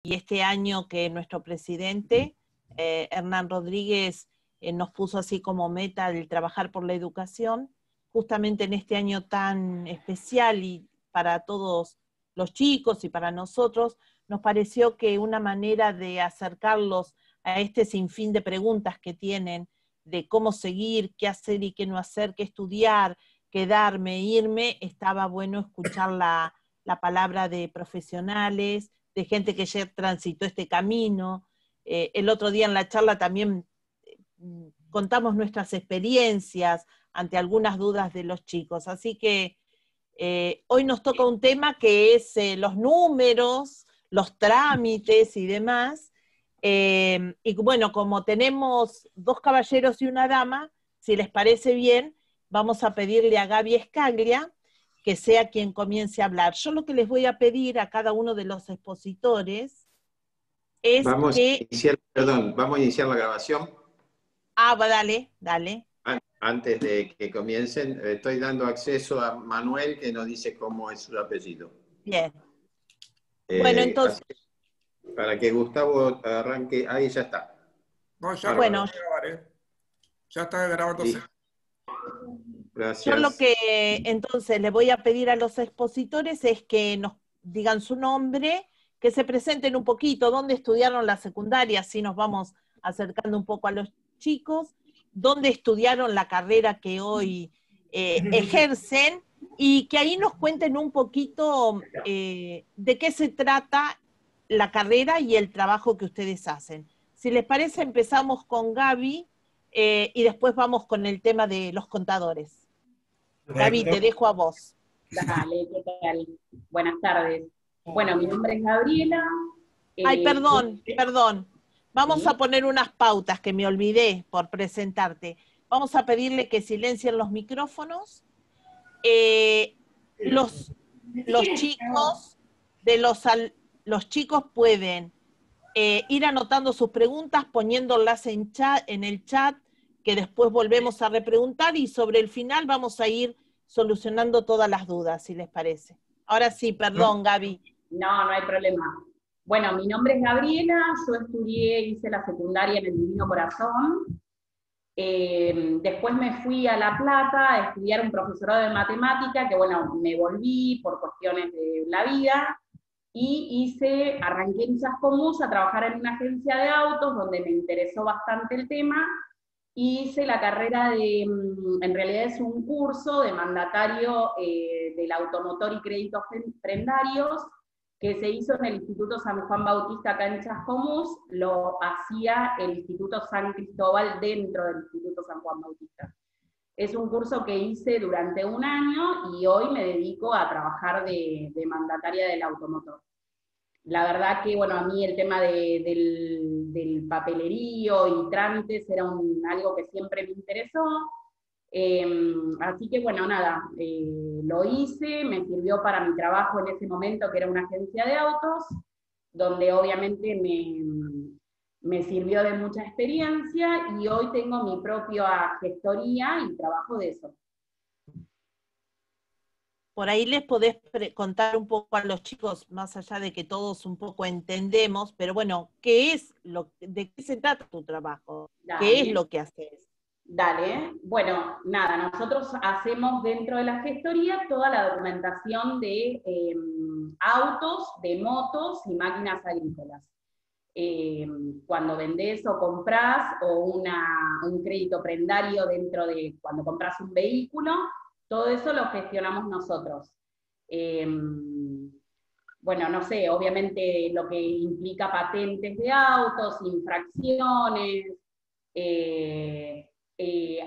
y este año que nuestro presidente, Hernán Rodríguez, nos puso así como meta el trabajar por la educación, justamente en este año tan especial y para todos los chicos y para nosotros, nos pareció que una manera de acercarlos a este sinfín de preguntas que tienen, de cómo seguir, qué hacer y qué no hacer, qué estudiar, quedarme, irme, estaba bueno escuchar la palabra de profesionales, de gente que ya transitó este camino. El otro día en la charla también contamos nuestras experiencias ante algunas dudas de los chicos. Así que hoy nos toca un tema que es los números, los trámites y demás. Y bueno, como tenemos 2 caballeros y una dama, si les parece bien, vamos a pedirle a Gaby Escaglia que sea quien comience a hablar. Yo lo que les voy a pedir a cada uno de los expositores es vamos a iniciar la grabación. Dale, dale. Antes de que comiencen, estoy dando acceso a Manuel, que nos dice cómo es su apellido. Bien. Bueno, entonces... Para que Gustavo arranque, ahí ya está. No, ya bueno, ya está grabándose. Gracias. Yo lo que entonces le voy a pedir a los expositores es que nos digan su nombre, que se presenten un poquito, dónde estudiaron la secundaria, así nos vamos acercando un poco a los chicos, dónde estudiaron la carrera que hoy ejercen, y que ahí nos cuenten un poquito de qué se trata la carrera y el trabajo que ustedes hacen. Si les parece, empezamos con Gaby y después vamos con el tema de los contadores. Gaby, te dejo a vos. Dale, ¿qué tal? Buenas tardes. Bueno, mi nombre es Gabriela. Ay, perdón. Vamos a poner unas pautas que me olvidé por presentarte. Vamos a pedirle que silencien los micrófonos. Los chicos los chicos pueden ir anotando sus preguntas, poniéndolas en el chat, que después volvemos a repreguntar, y sobre el final vamos a ir solucionando todas las dudas, si les parece. Ahora sí, perdón, Gaby. No, no hay problema. Bueno, mi nombre es Gabriela, yo hice la secundaria en el Divino Corazón. Después me fui a La Plata a estudiar un profesorado de matemática, que bueno, me volví por cuestiones de la vida, y arranqué en Chascomús a trabajar en una agencia de autos, donde me interesó bastante el tema. Hice la carrera en realidad es un curso de mandatario del automotor y créditos prendarios, que se hizo en el Instituto San Juan Bautista acá en Chascomús, lo hacía el Instituto San Cristóbal dentro del Instituto San Juan Bautista. Es un curso que hice durante un año y hoy me dedico a trabajar de mandataria del automotor. La verdad que, bueno, a mí el tema del papelerío y trámites era algo que siempre me interesó. Así que, bueno, nada, lo hice, me sirvió para mi trabajo en ese momento, que era una agencia de autos, donde obviamente me sirvió de mucha experiencia, y hoy tengo mi propia gestoría y trabajo de eso. Por ahí les podés contar un poco a los chicos, más allá de que todos un poco entendemos, pero bueno, ¿de qué se trata tu trabajo? Dale. ¿Qué es lo que haces? Dale, bueno, nada, nosotros hacemos dentro de la gestoría toda la documentación de autos, de motos y máquinas agrícolas. Cuando vendés o comprás, o un crédito prendario cuando compras un vehículo, todo eso lo gestionamos nosotros. Bueno, no sé, obviamente lo que implica patentes de autos, infracciones,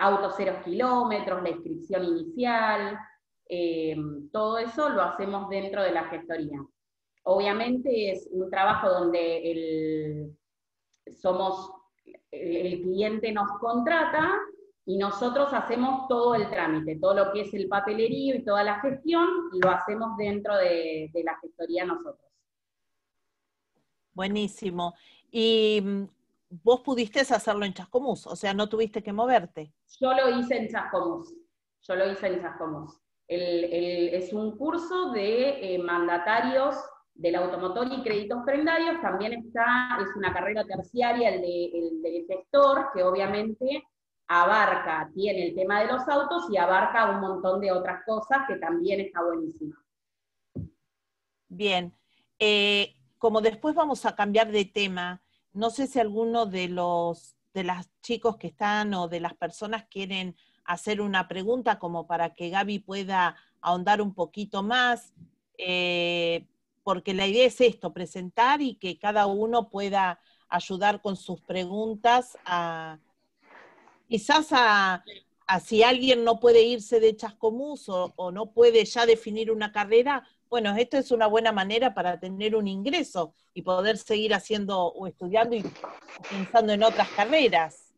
autos 0 kilómetros, la inscripción inicial, todo eso lo hacemos dentro de la gestoría. Obviamente es un trabajo donde el cliente nos contrata y nosotros hacemos todo el trámite, todo lo que es el papelerío y toda la gestión, lo hacemos dentro de la gestoría nosotros. Buenísimo. Y vos pudiste hacerlo en Chascomús, o sea, no tuviste que moverte. Yo lo hice en Chascomús. Es un curso de mandatarios del automotor y créditos prendarios, también es una carrera terciaria el del gestor, que obviamente tiene el tema de los autos y abarca un montón de otras cosas que también está buenísima. Bien, como después vamos a cambiar de tema, no sé si alguno de los chicos que están o de las personas quieren hacer una pregunta como para que Gaby pueda ahondar un poquito más, porque la idea es esto, presentar y que cada uno pueda ayudar con sus preguntas quizás a si alguien no puede irse de Chascomús o no puede ya definir una carrera, bueno, esto es una buena manera para tener un ingreso y poder seguir haciendo o estudiando y pensando en otras carreras.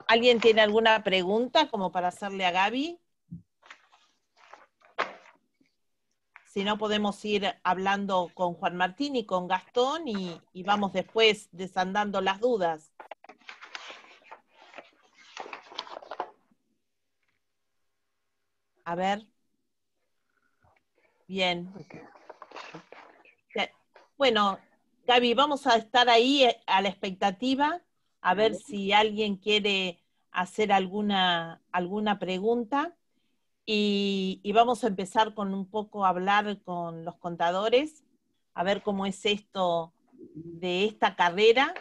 ¿Alguien tiene alguna pregunta como para hacerle a Gaby? Si no, podemos ir hablando con Juan Martín y con Gastón y vamos después desandando las dudas. A ver. Bien. Bueno, Gaby, vamos a estar ahí a la expectativa, a ver si alguien quiere hacer alguna pregunta. Y vamos a empezar con un poco a hablar con los contadores, a ver cómo es esto de esta carrera.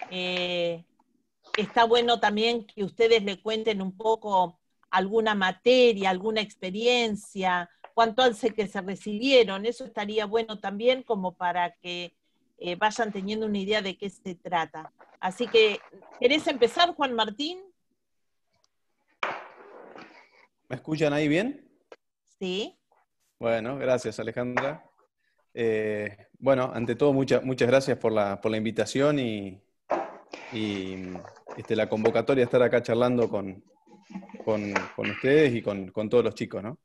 Está bueno también que ustedes le cuenten un poco alguna materia, alguna experiencia, cuánto hace que se recibieron. Eso estaría bueno también como para que vayan teniendo una idea de qué se trata. Así que, ¿querés empezar, Juan Martín? ¿Me escuchan ahí bien? Sí. Bueno, gracias, Alejandra. Bueno, ante todo, muchas gracias por la invitación y la convocatoria de estar acá charlando con ustedes y con todos los chicos, ¿no?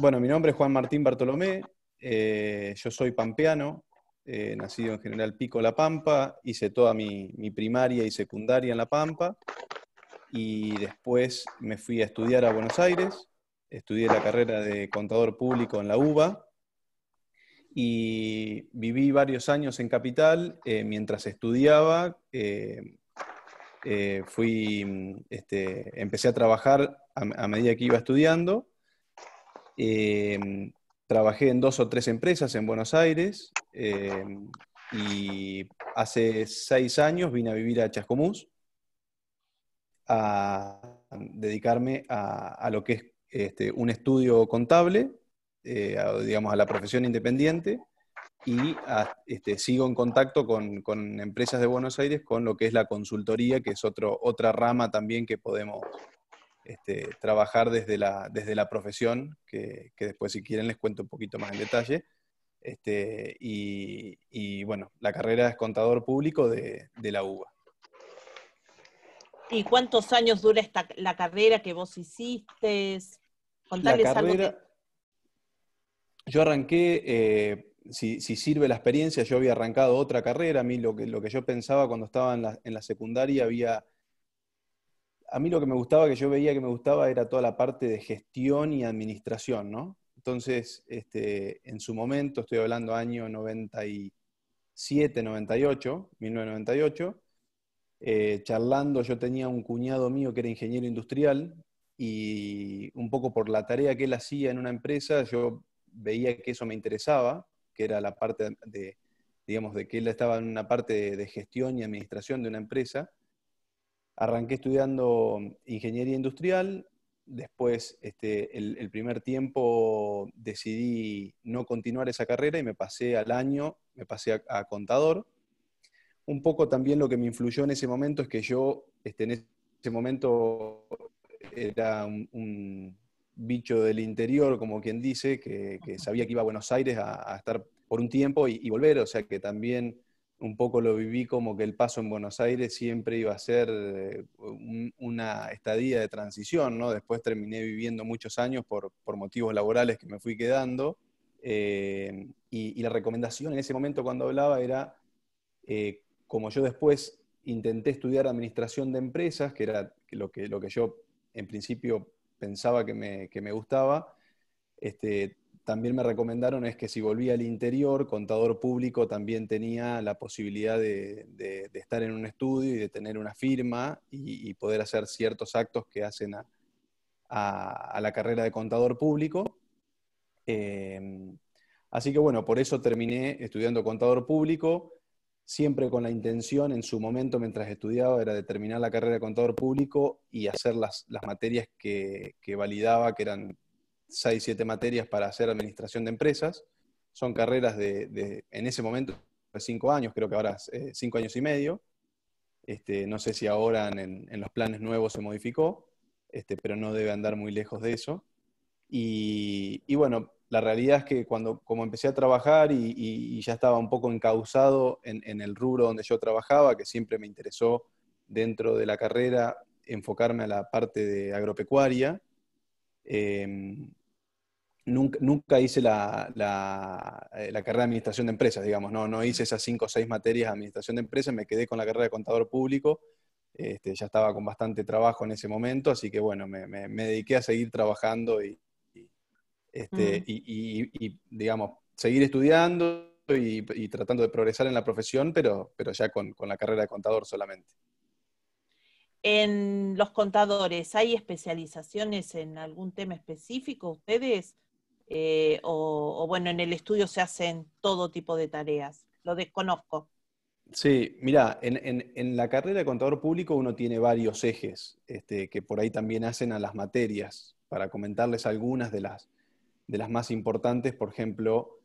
Bueno, mi nombre es Juan Martín Bartolomé, yo soy pampeano, nacido en General Pico, La Pampa, hice toda mi primaria y secundaria en La Pampa, y después me fui a estudiar a Buenos Aires, estudié la carrera de contador público en la UBA, y viví varios años en Capital. Mientras estudiaba, empecé a trabajar a medida que iba estudiando. Trabajé en 2 o 3 empresas en Buenos Aires, y hace 6 años vine a vivir a Chascomús a dedicarme a lo que es un estudio contable, digamos a la profesión independiente, y sigo en contacto con empresas de Buenos Aires con lo que es la consultoría, que es otra rama también que podemos trabajar desde la profesión, que después si quieren les cuento un poquito más en detalle. Y bueno, la carrera es contador público de la UBA. ¿Y cuántos años dura la carrera que vos hiciste? Contarles La carrera, algo yo arranqué, si sirve la experiencia, yo había arrancado otra carrera. A mí lo que yo pensaba cuando estaba en la secundaria, a mí lo que me gustaba, que yo veía que me gustaba, era toda la parte de gestión y administración, ¿no? Entonces, en su momento, estoy hablando año 97, 98, 1998, charlando, yo tenía un cuñado mío que era ingeniero industrial, y un poco por la tarea que él hacía en una empresa, yo veía que eso me interesaba, que era la parte digamos, de que él estaba en una parte de gestión y administración de una empresa. Arranqué estudiando ingeniería industrial, después el primer tiempo decidí no continuar esa carrera y me pasé a contador. Un poco también lo que me influyó en ese momento es que yo en ese momento era un bicho del interior, como quien dice, que sabía que iba a Buenos Aires a estar por un tiempo y volver, o sea que también un poco lo viví como que el paso en Buenos Aires siempre iba a ser una estadía de transición, ¿no? Después terminé viviendo muchos años por motivos laborales que me fui quedando, y la recomendación en ese momento cuando hablaba era, como yo después intenté estudiar administración de empresas, que era lo que yo en principio pensaba que me gustaba, también me recomendaron es que si volvía al interior, contador público también tenía la posibilidad de estar en un estudio y de tener una firma y poder hacer ciertos actos que hacen a la carrera de contador público. Así que bueno, por eso terminé estudiando contador público, siempre con la intención en su momento mientras estudiaba era de terminar la carrera de contador público y hacer las materias que validaba, que eran 6, 7 materias para hacer administración de empresas. Son carreras en ese momento de 5 años, creo que ahora 5 años y medio. No sé si ahora en los planes nuevos se modificó, pero no debe andar muy lejos de eso. Y bueno, la realidad es que como empecé a trabajar y ya estaba un poco encauzado en el rubro donde yo trabajaba, que siempre me interesó dentro de la carrera enfocarme a la parte de agropecuaria, nunca hice la carrera de administración de empresas, digamos, no hice esas 5 o 6 materias de administración de empresas, me quedé con la carrera de contador público. Ya estaba con bastante trabajo en ese momento, así que bueno, me dediqué a seguir trabajando y digamos, seguir estudiando y tratando de progresar en la profesión, pero ya con la carrera de contador solamente. En los contadores, ¿hay especializaciones en algún tema específico ustedes? O bueno, en el estudio se hacen todo tipo de tareas. Lo desconozco. Sí, mira, en la carrera de contador público uno tiene varios ejes que por ahí también hacen a las materias. Para comentarles algunas de las más importantes, por ejemplo,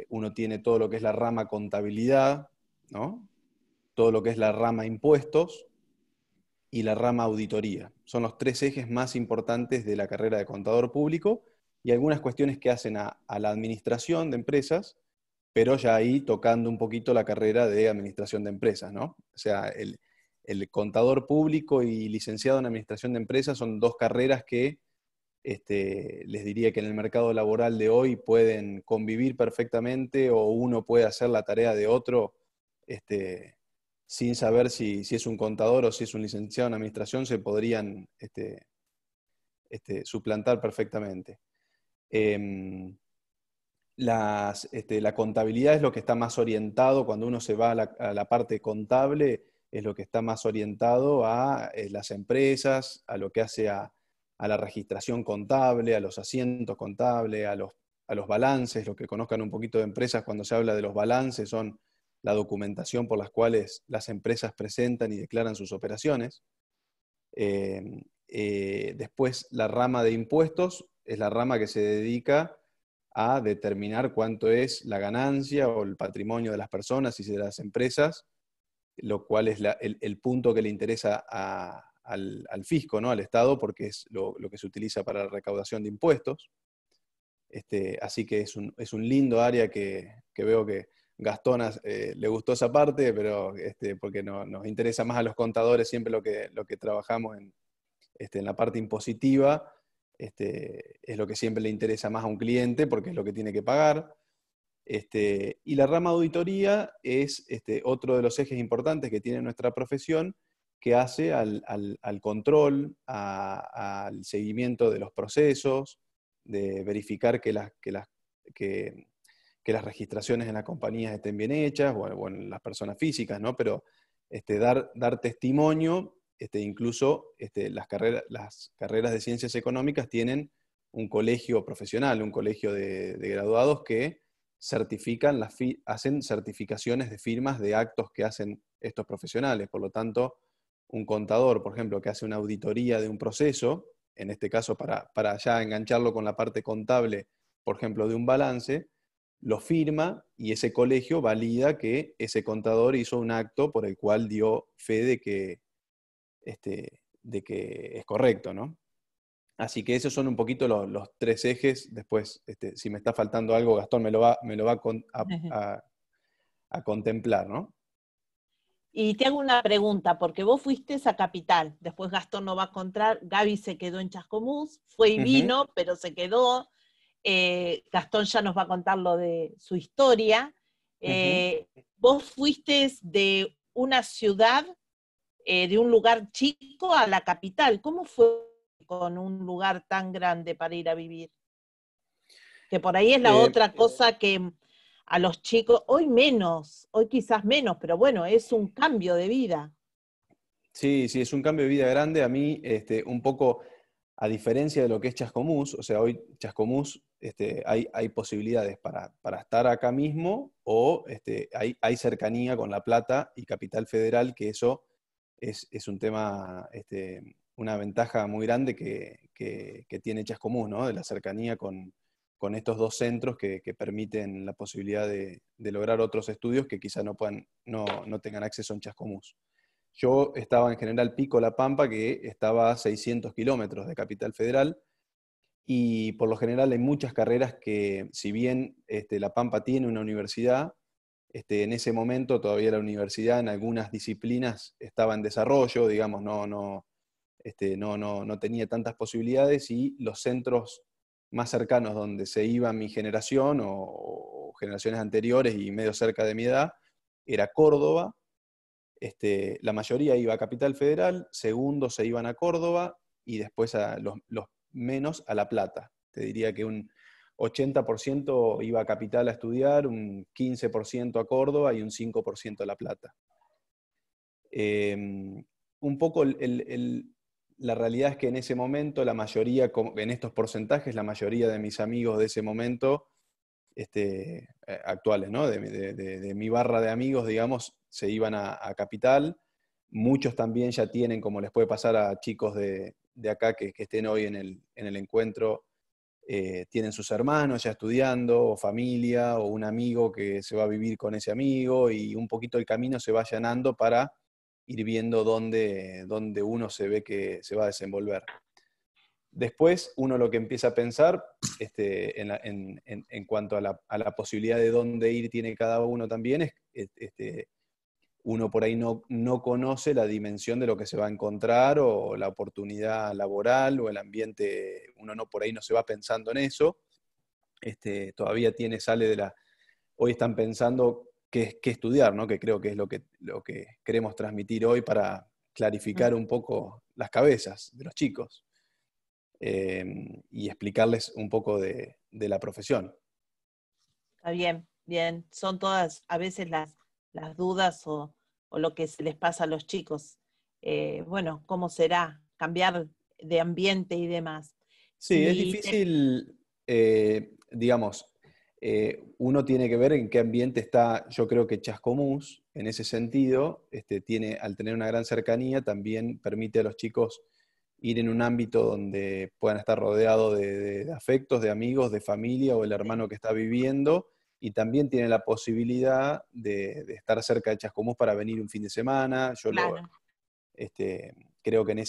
uno tiene todo lo que es la rama contabilidad, ¿no? Todo lo que es la rama impuestos y la rama auditoría. Son los 3 ejes más importantes de la carrera de contador público y algunas cuestiones que hacen a la administración de empresas, pero ya ahí tocando un poquito la carrera de administración de empresas, ¿no? O sea, el contador público y licenciado en administración de empresas son 2 carreras que les diría que en el mercado laboral de hoy pueden convivir perfectamente o uno puede hacer la tarea de otro sin saber si es un contador o si es un licenciado en administración, se podrían suplantar perfectamente. La contabilidad es lo que está más orientado, cuando uno se va a la parte contable, es lo que está más orientado a las empresas, a lo que hace a la registración contable, a los asientos contables, a los balances. Los que conozcan un poquito de empresas, cuando se habla de los balances, son la documentación por las cuales las empresas presentan y declaran sus operaciones. Después, la rama de impuestos es la rama que se dedica a determinar cuánto es la ganancia o el patrimonio de las personas y de las empresas, lo cual es el punto que le interesa al fisco, ¿no? Al Estado, porque es lo que se utiliza para la recaudación de impuestos. Así que es un lindo área que veo que Gastón le gustó esa parte, pero porque nos interesa más a los contadores siempre lo que trabajamos en la parte impositiva. Es lo que siempre le interesa más a un cliente porque es lo que tiene que pagar. Y la rama auditoría es otro de los ejes importantes que tiene nuestra profesión, que hace al control, al seguimiento de los procesos, de verificar que las registraciones en las compañías estén bien hechas, o en las personas físicas, ¿no? Pero dar testimonio. Incluso las carreras de ciencias económicas tienen un colegio profesional, un colegio de graduados que hacen certificaciones de firmas de actos que hacen estos profesionales. Por lo tanto, un contador, por ejemplo, que hace una auditoría de un proceso, en este caso para ya engancharlo con la parte contable, por ejemplo, de un balance, lo firma y ese colegio valida que ese contador hizo un acto por el cual dio fe de que es correcto, ¿no? Así que esos son un poquito los 3 ejes. Después, si me está faltando algo, Gastón me lo va a contemplar, ¿no? Y te hago una pregunta, porque vos fuiste a Capital, después Gastón no va a contar, Gaby se quedó en Chascomús, fue y vino, pero se quedó. Gastón ya nos va a contar lo de su historia. Vos fuiste de una ciudad, de un lugar chico a la capital. ¿Cómo fue con un lugar tan grande para ir a vivir? Que por ahí es la otra cosa que a los chicos, hoy quizás menos, pero bueno, es un cambio de vida. Sí, sí, es un cambio de vida grande. A mí, un poco, a diferencia de lo que es Chascomús, o sea, hoy Chascomús, hay posibilidades para estar acá mismo, o hay cercanía con La Plata y Capital Federal, que eso es un tema, una ventaja muy grande que tiene Chascomús, ¿no? De la cercanía con estos dos centros que permiten la posibilidad de lograr otros estudios que quizá no tengan acceso en Chascomús. Yo estaba en General Pico, La Pampa, que estaba a 600 kilómetros de Capital Federal, y por lo general hay muchas carreras que, si bien La Pampa tiene una universidad, en ese momento todavía la universidad en algunas disciplinas estaba en desarrollo, digamos, no tenía tantas posibilidades, y los centros más cercanos donde se iba mi generación o generaciones anteriores y medio cerca de mi edad, era Córdoba. La mayoría iba a Capital Federal, segundos se iban a Córdoba, y después los menos a La Plata. Te diría que un 80% iba a Capital a estudiar, un 15% a Córdoba y un 5% a La Plata. Un poco la realidad es que en ese momento la mayoría, en estos porcentajes, la mayoría de mis amigos de ese momento, actuales, ¿no? de mi barra de amigos, digamos, se iban a Capital. Muchos también ya tienen, como les puede pasar a chicos de acá que estén hoy en el encuentro, tienen sus hermanos ya estudiando, o familia, o un amigo que se va a vivir con ese amigo, y un poquito el camino se va allanando para ir viendo dónde uno se ve que se va a desenvolver. Después, uno lo que empieza a pensar en cuanto a la posibilidad de dónde ir tiene cada uno también, uno por ahí no conoce la dimensión de lo que se va a encontrar, o la oportunidad laboral, o el ambiente, uno por ahí no se va pensando en eso. Todavía sale de la... Hoy están pensando qué estudiar, ¿no? Que creo que es lo que queremos transmitir hoy para clarificar un poco las cabezas de los chicos. Y explicarles un poco de la profesión. Está bien, bien. Son todas a veces las dudas o lo que se les pasa a los chicos. Bueno, ¿cómo será cambiar de ambiente y demás? Sí, es difícil, digamos, uno tiene que ver en qué ambiente está. Yo creo que Chascomús, en ese sentido, al tener una gran cercanía, también permite a los chicos ir en un ámbito donde puedan estar rodeados de afectos, de amigos, de familia, o el hermano que está viviendo, y también tiene la posibilidad de estar cerca de Chascomús para venir un fin de semana. Yo claro. Creo que en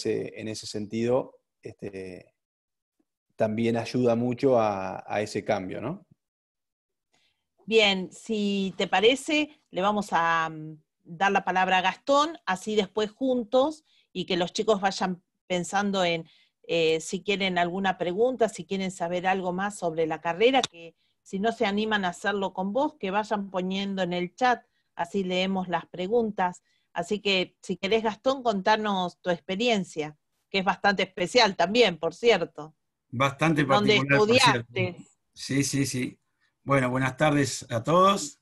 ese sentido también ayuda mucho a ese cambio, ¿no? Bien, si te parece, le vamos a dar la palabra a Gastón, así después juntos, y que los chicos vayan pensando en si quieren alguna pregunta, si quieren saber algo más sobre la carrera, que si no se animan a hacerlo con vos, que vayan poniendo en el chat, así leemos las preguntas. Así que si querés, Gastón, contarnos tu experiencia, que es bastante especial también, por cierto. Bastante ¿Dónde particular, por cierto. estudiaste? Sí, sí, sí. Bueno, buenas tardes a todos.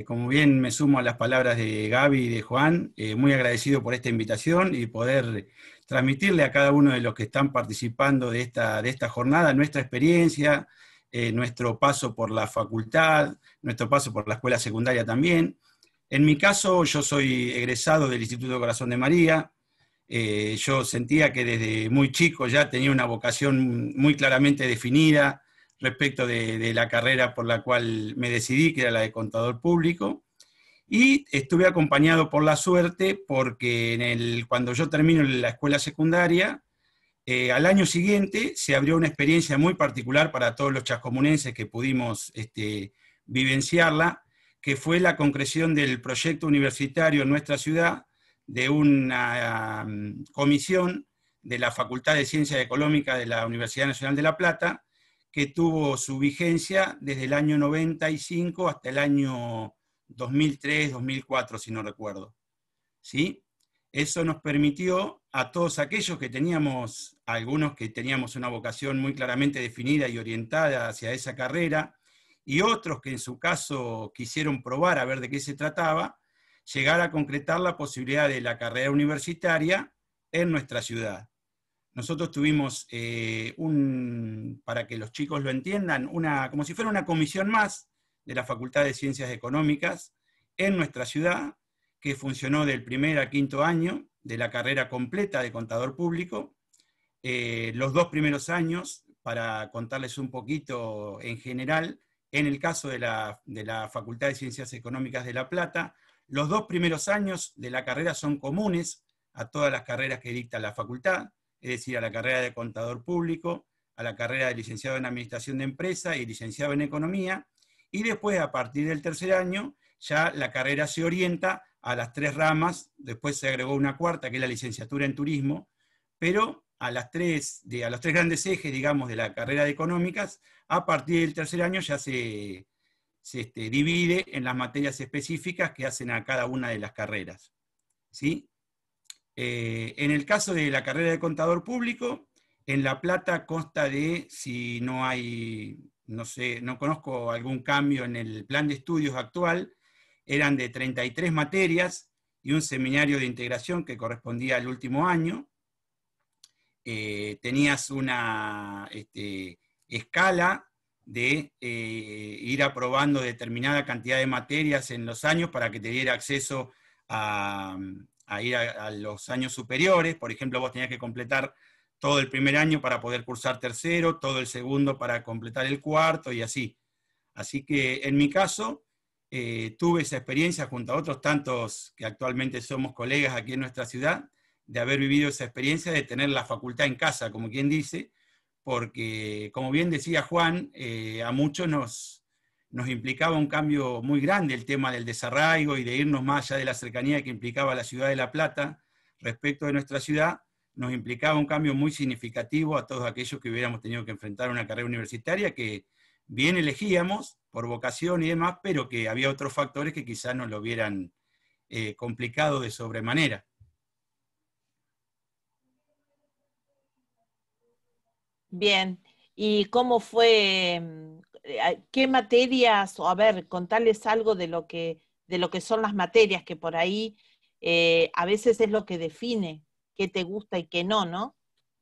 Como bien me sumo a las palabras de Gaby y de Juan, muy agradecido por esta invitación y poder transmitirle a cada uno de los que están participando de esta jornada nuestra experiencia, nuestro paso por la facultad, nuestro paso por la escuela secundaria también. En mi caso, yo soy egresado del Instituto Corazón de María. Yo sentía que desde muy chico ya tenía una vocación muy claramente definida respecto de la carrera por la cual me decidí, que era la de contador público, y estuve acompañado por la suerte porque cuando yo termino la escuela secundaria, al año siguiente se abrió una experiencia muy particular para todos los chascomunenses que pudimos vivenciarla, que fue la concreción del proyecto universitario en nuestra ciudad de una comisión de la Facultad de Ciencias Económicas de la Universidad Nacional de La Plata, que tuvo su vigencia desde el año 95 hasta el año 2003, 2004, si no recuerdo. ¿Sí? Eso nos permitió a todos aquellos que teníamos, algunos que teníamos una vocación muy claramente definida y orientada hacia esa carrera, y otros que en su caso quisieron probar a ver de qué se trataba, llegar a concretar la posibilidad de la carrera universitaria en nuestra ciudad. Nosotros tuvimos, para que los chicos lo entiendan, como si fuera una comisión más de la Facultad de Ciencias Económicas en nuestra ciudad, que funcionó del primer al quinto año de la carrera completa de contador público. Los 2 primeros años, para contarles un poquito en general, en el caso de la Facultad de Ciencias Económicas de La Plata, los 2 primeros años de la carrera son comunes a todas las carreras que dicta la facultad, es decir, a la carrera de contador público, a la carrera de licenciado en Administración de Empresa y licenciado en Economía, y después, a partir del tercer año, ya la carrera se orienta a las 3 ramas, después se agregó una cuarta, que es la licenciatura en Turismo, pero a los 3 grandes ejes, digamos, de la carrera de Económicas, a partir del tercer año ya se divide en las materias específicas que hacen a cada una de las carreras, ¿sí? En el caso de la carrera de contador público, en La Plata consta de, si no hay, no sé, no conozco algún cambio en el plan de estudios actual, eran de 33 materias y un seminario de integración que correspondía al último año. Tenías una escala de ir aprobando determinada cantidad de materias en los años para que te diera acceso a ir a los años superiores. Por ejemplo, vos tenías que completar todo el primer año para poder cursar tercero, todo el segundo para completar el cuarto y así. Así que en mi caso tuve esa experiencia junto a otros tantos que actualmente somos colegas aquí en nuestra ciudad, de haber vivido esa experiencia de tener la facultad en casa, como quien dice, porque, como bien decía Juan, a muchos nos implicaba un cambio muy grande el tema del desarraigo y de irnos más allá de la cercanía que implicaba la ciudad de La Plata respecto de nuestra ciudad. Nos implicaba un cambio muy significativo a todos aquellos que hubiéramos tenido que enfrentar una carrera universitaria que bien elegíamos por vocación y demás, pero que había otros factores que quizás nos lo hubieran complicado de sobremanera. Bien, ¿y cómo fue? ¿Qué materias? O a ver, contarles algo de lo que son las materias, que por ahí a veces es lo que define qué te gusta y qué no, ¿no?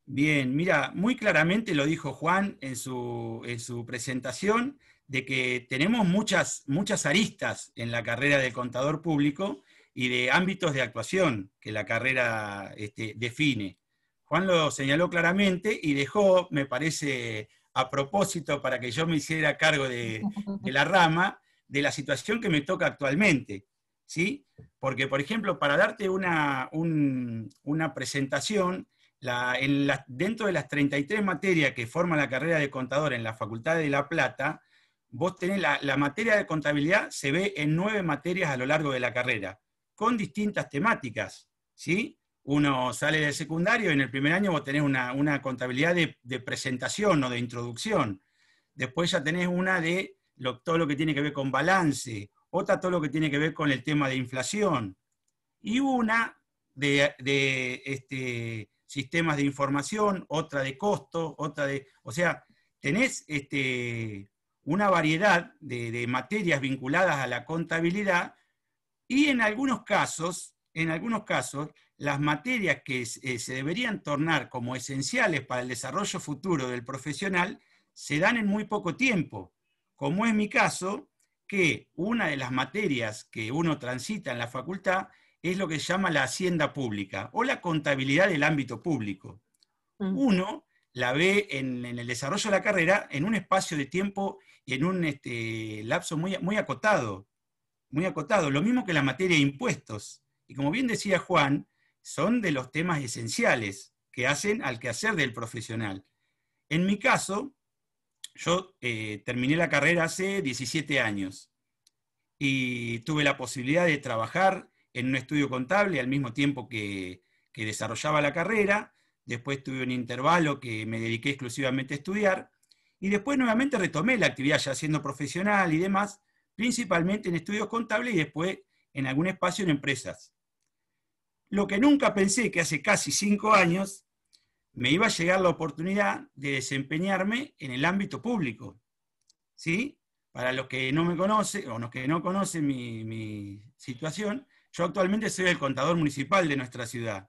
Bien, mira, muy claramente lo dijo Juan en su presentación, de que tenemos muchas aristas en la carrera de contador público y de ámbitos de actuación que la carrera define. Juan lo señaló claramente y dejó, me parece, a propósito para que yo me hiciera cargo de la rama, de la situación que me toca actualmente, ¿sí? Porque, por ejemplo, para darte una presentación, dentro de las 33 materias que forman la carrera de contador en la Facultad de La Plata, vos tenés la materia de contabilidad, se ve en 9 materias a lo largo de la carrera, con distintas temáticas, ¿sí? Uno sale del secundario y en el primer año vos tenés una contabilidad de presentación o de introducción. Después ya tenés una de todo lo que tiene que ver con balance, otra todo lo que tiene que ver con el tema de inflación, y una de sistemas de información, otra de costo, o sea, tenés una variedad de materias vinculadas a la contabilidad, y en algunos casos, las materias que se deberían tornar como esenciales para el desarrollo futuro del profesional se dan en muy poco tiempo, como es mi caso, que una de las materias que uno transita en la facultad es lo que se llama la hacienda pública o la contabilidad del ámbito público. Uno la ve en el desarrollo de la carrera en un espacio de tiempo y en un lapso muy acotado, lo mismo que la materia de impuestos. Y como bien decía Juan, son de los temas esenciales que hacen al quehacer del profesional. En mi caso, yo terminé la carrera hace 17 años y tuve la posibilidad de trabajar en un estudio contable al mismo tiempo que desarrollaba la carrera. Después tuve un intervalo que me dediqué exclusivamente a estudiar, y después nuevamente retomé la actividad ya siendo profesional y demás, principalmente en estudios contables y después en algún espacio en empresas. lo que nunca pensé que hace casi 5 años me iba a llegar la oportunidad de desempeñarme en el ámbito público, ¿sí? Para los que no me conocen, o los que no conocen mi situación, yo actualmente soy el contador municipal de nuestra ciudad.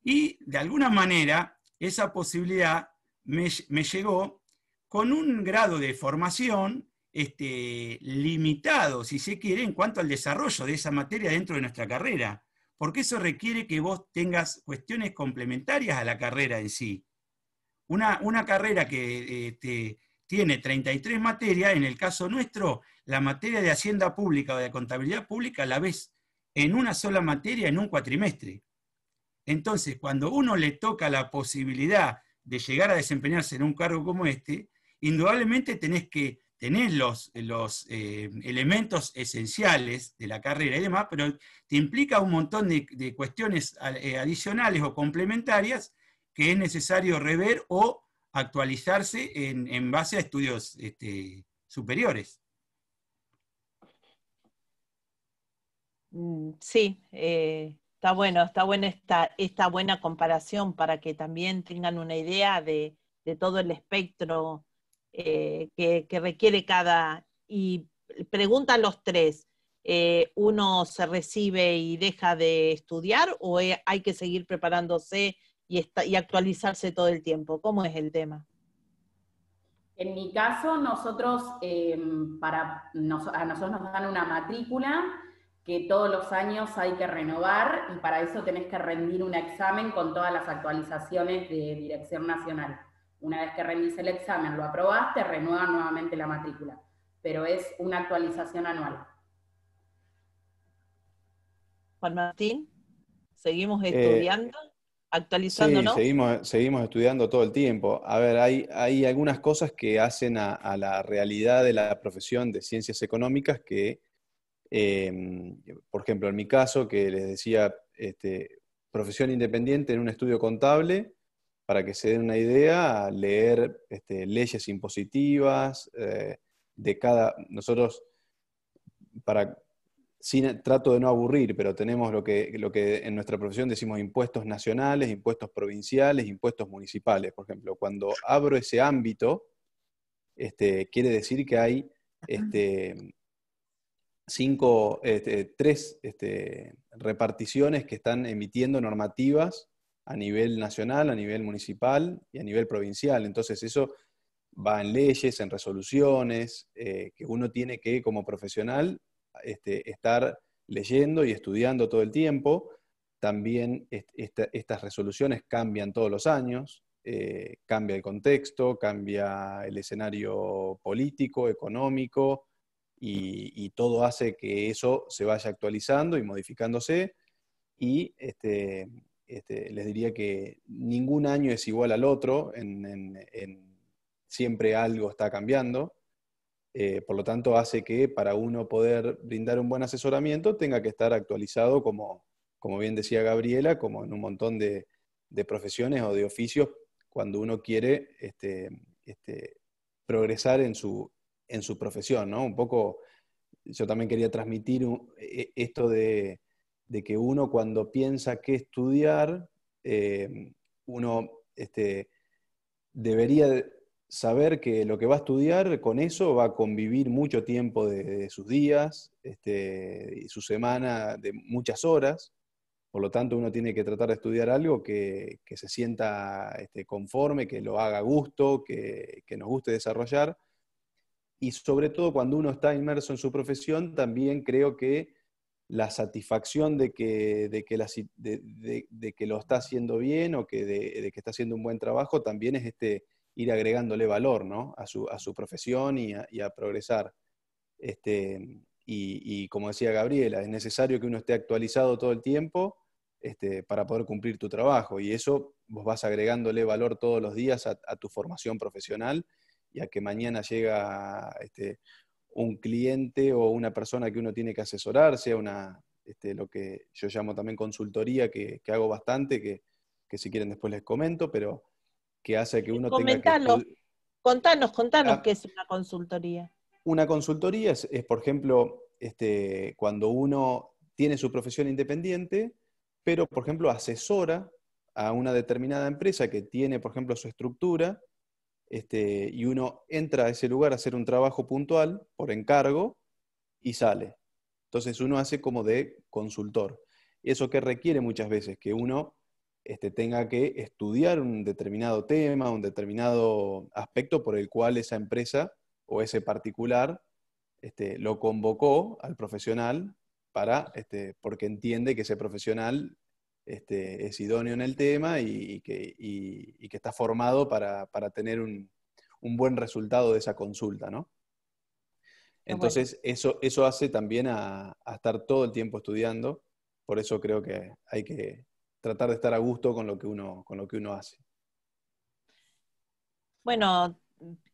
Y de alguna manera, esa posibilidad me llegó con un grado de formación limitado, si se quiere, en cuanto al desarrollo de esa materia dentro de nuestra carrera, porque eso requiere que vos tengas cuestiones complementarias a la carrera en sí. Una carrera que tiene 33 materias, en el caso nuestro, la materia de Hacienda Pública o de Contabilidad Pública la ves en una sola materia en un cuatrimestre. Entonces, cuando uno le toca la posibilidad de llegar a desempeñarse en un cargo como este, indudablemente tenés que tener los elementos esenciales de la carrera y demás, pero te implica un montón de cuestiones adicionales o complementarias que es necesario rever o actualizarse en base a estudios superiores. Sí, está buena esta buena comparación para que también tengan una idea de todo el espectro que requiere cada. Y preguntan los tres, ¿uno se recibe y deja de estudiar o hay que seguir preparándose y actualizarse todo el tiempo? ¿Cómo es el tema? En mi caso, nosotros, a nosotros nos dan una matrícula que todos los años hay que renovar y para eso tenés que rendir un examen con todas las actualizaciones de Dirección Nacional. Una vez que rendís el examen, lo aprobás, te renuevan nuevamente la matrícula, pero es una actualización anual. Juan Martín, ¿seguimos estudiando, Sí, actualizándonos? seguimos estudiando todo el tiempo. A ver, hay algunas cosas que hacen a la realidad de la profesión de ciencias económicas que, por ejemplo, en mi caso, que les decía, profesión independiente en un estudio contable, para que se den una idea, leer leyes impositivas nosotros, trato de no aburrir, pero tenemos lo que en nuestra profesión decimos impuestos nacionales, impuestos provinciales, impuestos municipales. Por ejemplo, cuando abro ese ámbito, quiere decir que hay tres reparticiones que están emitiendo normativas a nivel nacional, a nivel municipal y a nivel provincial. Entonces eso va en leyes, en resoluciones, que uno tiene que, como profesional, estar leyendo y estudiando todo el tiempo. También estas resoluciones cambian todos los años, cambia el contexto, cambia el escenario político, económico, y todo hace que eso se vaya actualizando y modificándose. Y les diría que ningún año es igual al otro, siempre algo está cambiando. Por lo tanto, hace que para uno poder brindar un buen asesoramiento tenga que estar actualizado, como bien decía Gabriela, como en un montón de profesiones o de oficios, cuando uno quiere progresar en su profesión, ¿no? Un poco, yo también quería transmitir esto de que uno cuando piensa qué estudiar, uno debería saber que lo que va a estudiar, con eso va a convivir mucho tiempo de sus días y su semana de muchas horas. Por lo tanto, uno tiene que tratar de estudiar algo que se sienta conforme, que lo haga a gusto, que nos guste desarrollar. Y sobre todo cuando uno está inmerso en su profesión, también creo que la satisfacción de que lo está haciendo bien o de que está haciendo un buen trabajo también es ir agregándole valor, ¿no? a su profesión y a progresar. Y como decía Gabriela, es necesario que uno esté actualizado todo el tiempo para poder cumplir tu trabajo, y eso vos vas agregándole valor todos los días a tu formación profesional, y a que mañana llega un cliente o una persona que uno tiene que asesorar, sea lo que yo llamo también consultoría, que hago bastante, que si quieren después les comento, pero que hace que uno tenga que Comentalo, contanos qué Ah, es una consultoría. Una consultoría es, por ejemplo, cuando uno tiene su profesión independiente, pero, por ejemplo, asesora a una determinada empresa que tiene, por ejemplo, su estructura, y uno entra a ese lugar a hacer un trabajo puntual por encargo y sale. Entonces uno hace como de consultor. ¿Eso qué requiere muchas veces? Que uno tenga que estudiar un determinado tema, un determinado aspecto por el cual esa empresa o ese particular lo convocó al profesional porque entiende que ese profesional es idóneo en el tema y que está formado para tener un buen resultado de esa consulta, ¿no? Entonces, bueno, eso hace también a estar todo el tiempo estudiando. Por eso creo que hay que tratar de estar a gusto con lo que uno hace. Bueno,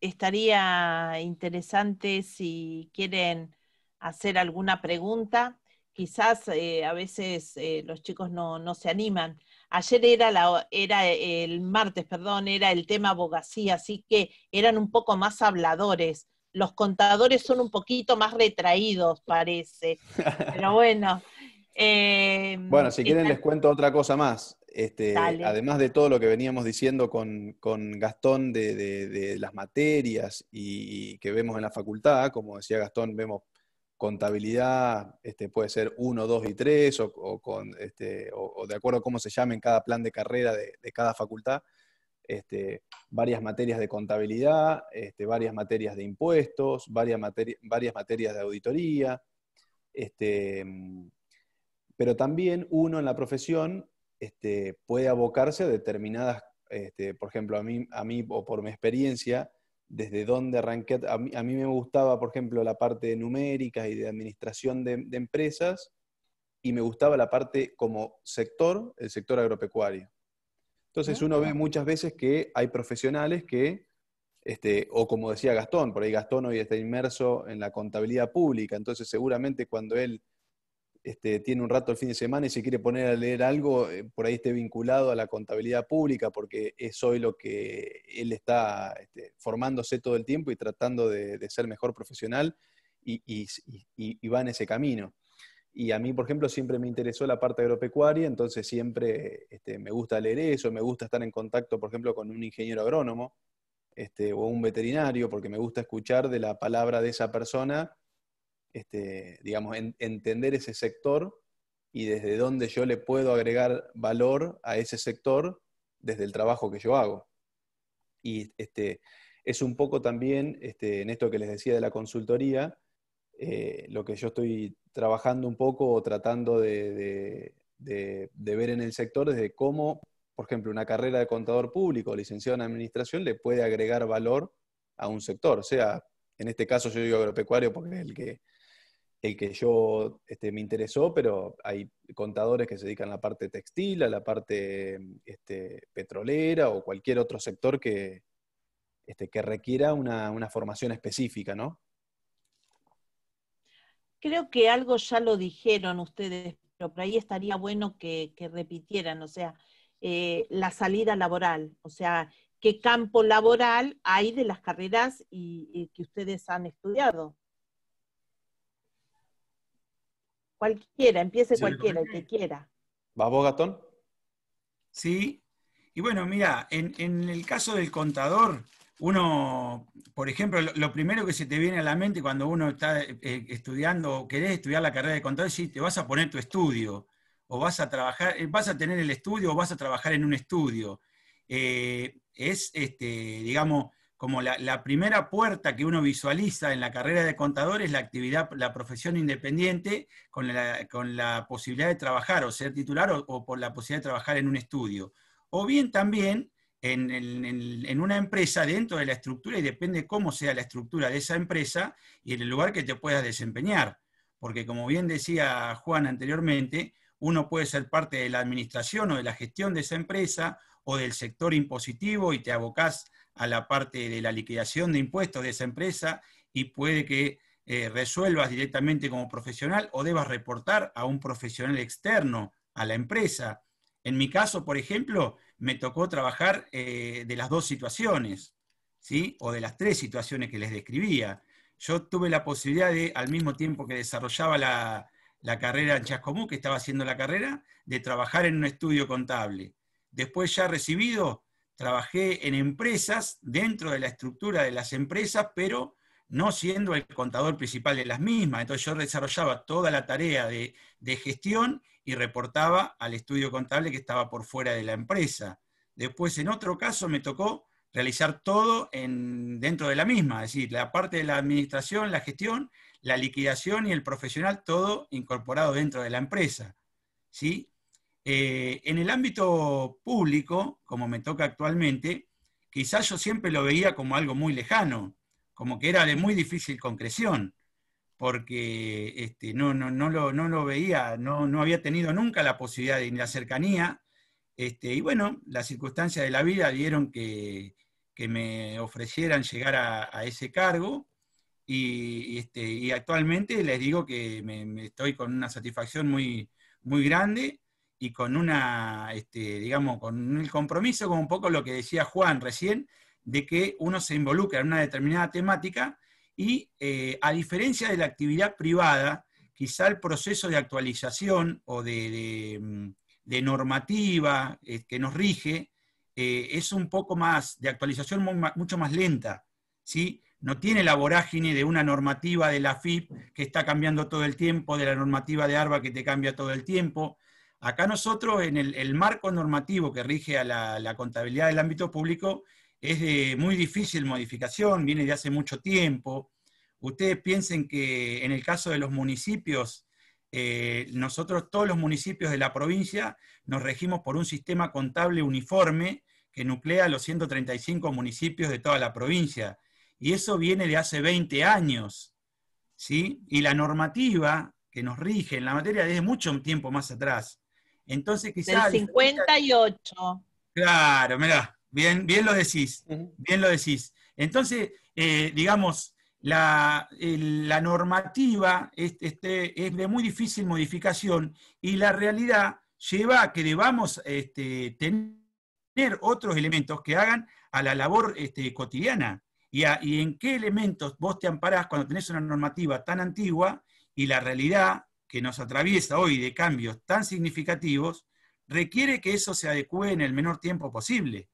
estaría interesante si quieren hacer alguna pregunta. Quizás a veces los chicos no se animan. Ayer era el martes, perdón, era el tema abogacía, así que eran un poco más habladores. Los contadores son un poquito más retraídos, parece. Pero bueno. Bueno, si quieren les cuento otra cosa más. Dale. Además de todo lo que veníamos diciendo con Gastón de las materias y que vemos en la facultad, como decía Gastón, vemos contabilidad, puede ser 1, 2 y 3, o de acuerdo a cómo se llame en cada plan de carrera de cada facultad, varias materias de contabilidad, varias materias de impuestos, varias materias de auditoría, pero también uno en la profesión puede abocarse a determinadas, por ejemplo, a mí o por mi experiencia, desde donde arranqué, a mí me gustaba, por ejemplo, la parte de numérica y de administración de empresas, y me gustaba la parte como sector, el sector agropecuario. Entonces uno ve muchas veces que hay profesionales que, o como decía Gastón, por ahí Gastón hoy está inmerso en la contabilidad pública, entonces seguramente cuando él tiene un rato el fin de semana y se quiere poner a leer algo, por ahí esté vinculado a la contabilidad pública, porque es hoy lo que él está formándose todo el tiempo y tratando de ser mejor profesional, y va en ese camino. Y a mí, por ejemplo, siempre me interesó la parte agropecuaria, entonces siempre me gusta leer eso, me gusta estar en contacto, por ejemplo, con un ingeniero agrónomo o un veterinario, porque me gusta escuchar de la palabra de esa persona, digamos, entender ese sector y desde dónde yo le puedo agregar valor a ese sector desde el trabajo que yo hago. Y es un poco también, en esto que les decía de la consultoría, lo que yo estoy trabajando un poco o tratando de ver en el sector desde cómo, por ejemplo, una carrera de contador público o licenciado en administración le puede agregar valor a un sector. O sea, en este caso yo digo agropecuario porque es el que yo me interesó, pero hay contadores que se dedican a la parte textil, a la parte petrolera o cualquier otro sector que requiera una formación específica, ¿no? Creo que algo ya lo dijeron ustedes, pero por ahí estaría bueno que repitieran, o sea, la salida laboral, o sea, qué campo laboral hay de las carreras y que ustedes han estudiado. Cualquiera, empiece Sí. Cualquiera, el que quiera. ¿Vas vos, Gastón? Sí, y bueno, mira, en el caso del contador, uno, por ejemplo, lo primero que se te viene a la mente cuando uno está estudiando o querés estudiar la carrera de contador es si te vas a poner tu estudio, o vas a trabajar, vas a tener el estudio o vas a trabajar en un estudio. Digamos, como la primera puerta que uno visualiza en la carrera de contador es la actividad, la profesión independiente con la posibilidad de trabajar o ser titular o por la posibilidad de trabajar en un estudio. O bien también en una empresa dentro de la estructura, y depende cómo sea la estructura de esa empresa y en el lugar que te puedas desempeñar. Porque como bien decía Juan anteriormente, uno puede ser parte de la administración o de la gestión de esa empresa o del sector impositivo y te abocás a la parte de la liquidación de impuestos de esa empresa y puede que resuelvas directamente como profesional o debas reportar a un profesional externo a la empresa. En mi caso, por ejemplo, me tocó trabajar de las dos situaciones, ¿sí? O de las tres situaciones que les describía. Yo tuve la posibilidad de, al mismo tiempo que desarrollaba la carrera en Chascomús, que estaba haciendo la carrera, de trabajar en un estudio contable. Después, ya recibido, trabajé en empresas, dentro de la estructura de las empresas, pero no siendo el contador principal de las mismas. Entonces yo desarrollaba toda la tarea de gestión y reportaba al estudio contable que estaba por fuera de la empresa. Después, en otro caso, me tocó realizar todo dentro de la misma, es decir, la parte de la administración, la gestión, la liquidación y el profesional, todo incorporado dentro de la empresa, ¿sí? En el ámbito público, como me toca actualmente, quizás yo siempre lo veía como algo muy lejano, como que era de muy difícil concreción, porque no lo veía, no había tenido nunca la posibilidad de la cercanía, y bueno, las circunstancias de la vida dieron que me ofrecieran llegar a ese cargo, y actualmente les digo que me estoy con una satisfacción muy, muy grande, y con digamos, con el compromiso, como un poco lo que decía Juan recién, de que uno se involucra en una determinada temática y, a diferencia de la actividad privada, quizá el proceso de actualización o de normativa que nos rige es un poco más, de actualización mucho más lenta, ¿sí? No tiene la vorágine de una normativa de la AFIP que está cambiando todo el tiempo, de la normativa de ARBA que te cambia todo el tiempo. Acá nosotros, en el marco normativo que rige a la contabilidad del ámbito público, es de muy difícil modificación, viene de hace mucho tiempo. Ustedes piensen que en el caso de los municipios, nosotros todos los municipios de la provincia nos regimos por un sistema contable uniforme que nuclea los 135 municipios de toda la provincia. Y eso viene de hace 20 años, ¿sí? Y la normativa que nos rige en la materia es de mucho tiempo más atrás. Entonces quizás... Del 58. Claro, mirá, bien lo decís, bien lo decís. Entonces, digamos, la normativa es de muy difícil modificación, y la realidad lleva a que debamos tener otros elementos que hagan a la labor cotidiana. Y en qué elementos vos te amparás cuando tenés una normativa tan antigua y la realidad que nos atraviesa hoy de cambios tan significativos requiere que eso se adecue en el menor tiempo posible.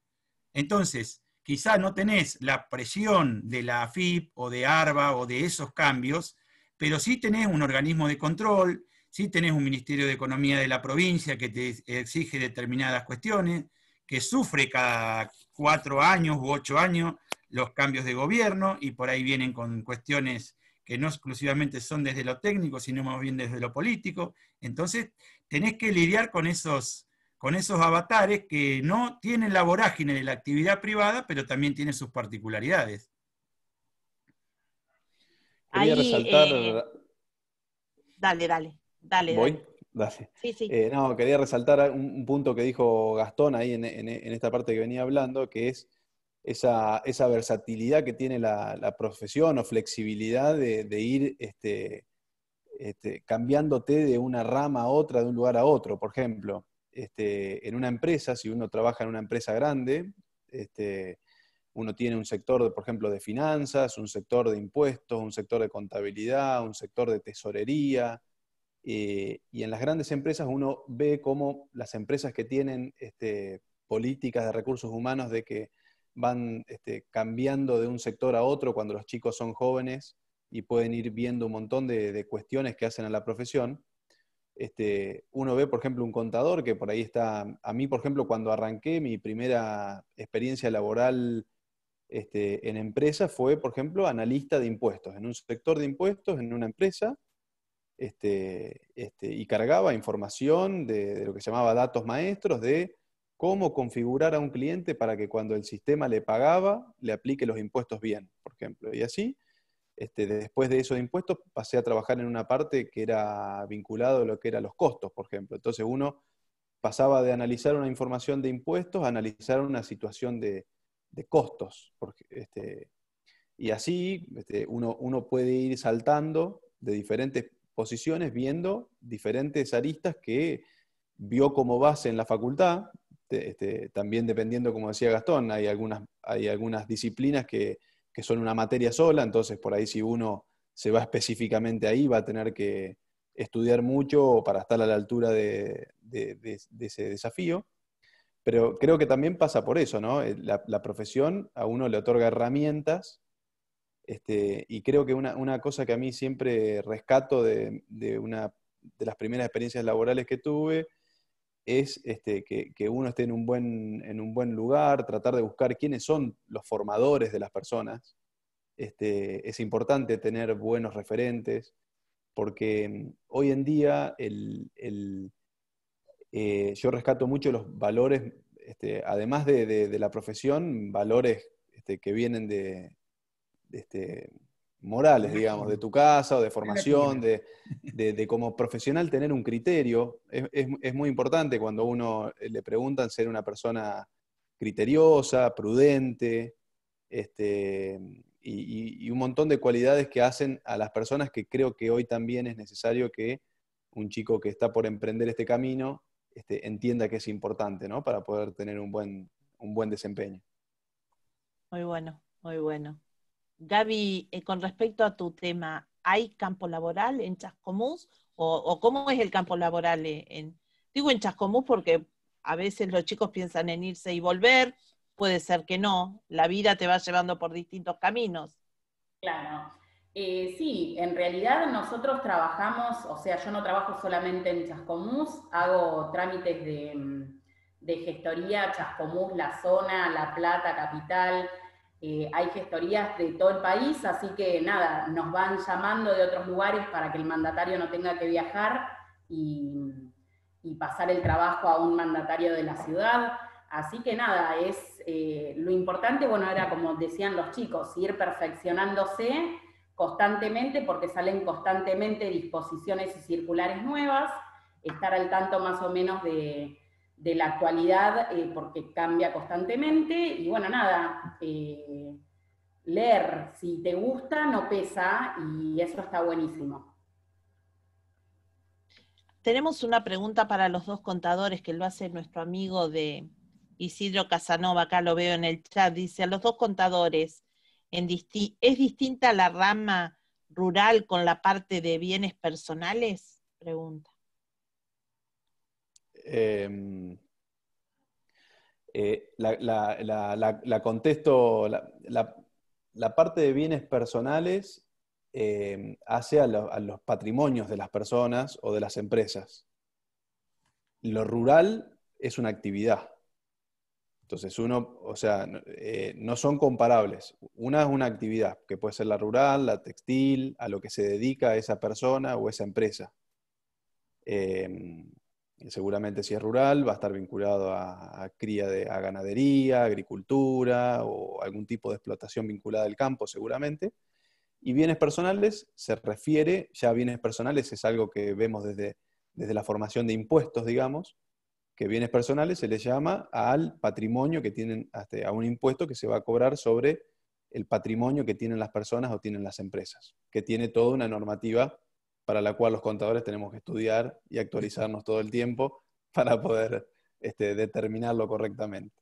Entonces, quizá no tenés la presión de la AFIP o de ARBA o de esos cambios, pero sí tenés un organismo de control, sí tenés un Ministerio de Economía de la provincia que te exige determinadas cuestiones, que sufre cada 4 años u 8 años los cambios de gobierno, y por ahí vienen con cuestiones que no exclusivamente son desde lo técnico, sino más bien desde lo político. Entonces, tenés que lidiar con esos avatares que no tienen la vorágine de la actividad privada, pero también tienen sus particularidades. Quería Ahí, resaltar... Dale. ¿Voy? Dale. Sí. No, quería resaltar un punto que dijo Gastón ahí en esta parte que venía hablando, que es esa versatilidad que tiene la profesión, o flexibilidad de ir cambiándote de una rama a otra, de un lugar a otro. Por ejemplo, en una empresa, si uno trabaja en una empresa grande, uno tiene un sector, por ejemplo, de finanzas, un sector de impuestos, un sector de contabilidad, un sector de tesorería, y en las grandes empresas uno ve cómo las empresas que tienen políticas de recursos humanos de que van cambiando de un sector a otro cuando los chicos son jóvenes y pueden ir viendo un montón de cuestiones que hacen a la profesión. Uno ve, por ejemplo, un contador que por ahí está... A mí, por ejemplo, cuando arranqué mi primera experiencia laboral en empresa fue, por ejemplo, analista de impuestos, en un sector de impuestos, en una empresa, y cargaba información de lo que se llamaba datos maestros, de cómo configurar a un cliente para que cuando el sistema le pagaba, le aplique los impuestos bien, por ejemplo. Y así, después de esos impuestos, pasé a trabajar en una parte que era vinculado a lo que eran los costos, por ejemplo. Entonces uno pasaba de analizar una información de impuestos a analizar una situación de costos. Y así uno puede ir saltando de diferentes posiciones, viendo diferentes aristas que vio como base en la facultad. También dependiendo, como decía Gastón, hay algunas disciplinas que son una materia sola, entonces por ahí si uno se va específicamente ahí va a tener que estudiar mucho para estar a la altura de ese desafío. Pero creo que también pasa por eso, ¿no? La profesión a uno le otorga herramientas, y creo que una cosa que a mí siempre rescato de las primeras experiencias laborales que tuve es que uno esté en un buen lugar, tratar de buscar quiénes son los formadores de las personas. Es importante tener buenos referentes, porque hoy en día yo rescato mucho los valores, además de la profesión, valores que vienen de morales, digamos, de tu casa o de formación, de como profesional tener un criterio. Es muy importante cuando a uno le preguntan ser una persona criteriosa, prudente, y un montón de cualidades que hacen a las personas, que creo que hoy también es necesario que un chico que está por emprender este camino entienda que es importante, ¿no? Para poder tener un buen desempeño. Muy bueno, muy bueno. Gaby, con respecto a tu tema, ¿hay campo laboral en Chascomús? ¿O cómo es el campo laboral digo en Chascomús porque a veces los chicos piensan en irse y volver, puede ser que no, la vida te va llevando por distintos caminos. Claro. Sí, en realidad nosotros trabajamos, o sea, yo no trabajo solamente en Chascomús, hago trámites de gestoría, Chascomús, la zona, La Plata, capital, hay gestorías de todo el país, así que nada, nos van llamando de otros lugares para que el mandatario no tenga que viajar y pasar el trabajo a un mandatario de la ciudad. Así que nada, lo importante, bueno, era como decían los chicos, ir perfeccionándose constantemente, porque salen constantemente disposiciones y circulares nuevas, estar al tanto más o menos de la actualidad, porque cambia constantemente, y bueno, nada, leer, si te gusta, no pesa, y eso está buenísimo. Tenemos una pregunta para los dos contadores que lo hace nuestro amigo de Isidro Casanova, acá lo veo en el chat, dice, a los dos contadores, ¿es distinta la rama rural con la parte de bienes personales? Pregunta. La contesto, la parte de bienes personales hace a los patrimonios de las personas o de las empresas. Lo rural es una actividad. Entonces no son comparables. Una es una actividad, que puede ser la rural, la textil, a lo que se dedica esa persona o esa empresa. Seguramente si es rural va a estar vinculado a cría a ganadería, agricultura o algún tipo de explotación vinculada al campo seguramente. Y bienes personales se refiere, ya bienes personales es algo que vemos desde la formación de impuestos, digamos, que bienes personales se les llama al patrimonio que tienen, a un impuesto que se va a cobrar sobre el patrimonio que tienen las personas o tienen las empresas, que tiene toda una normativa para la cual los contadores tenemos que estudiar y actualizarnos todo el tiempo para poder determinarlo correctamente.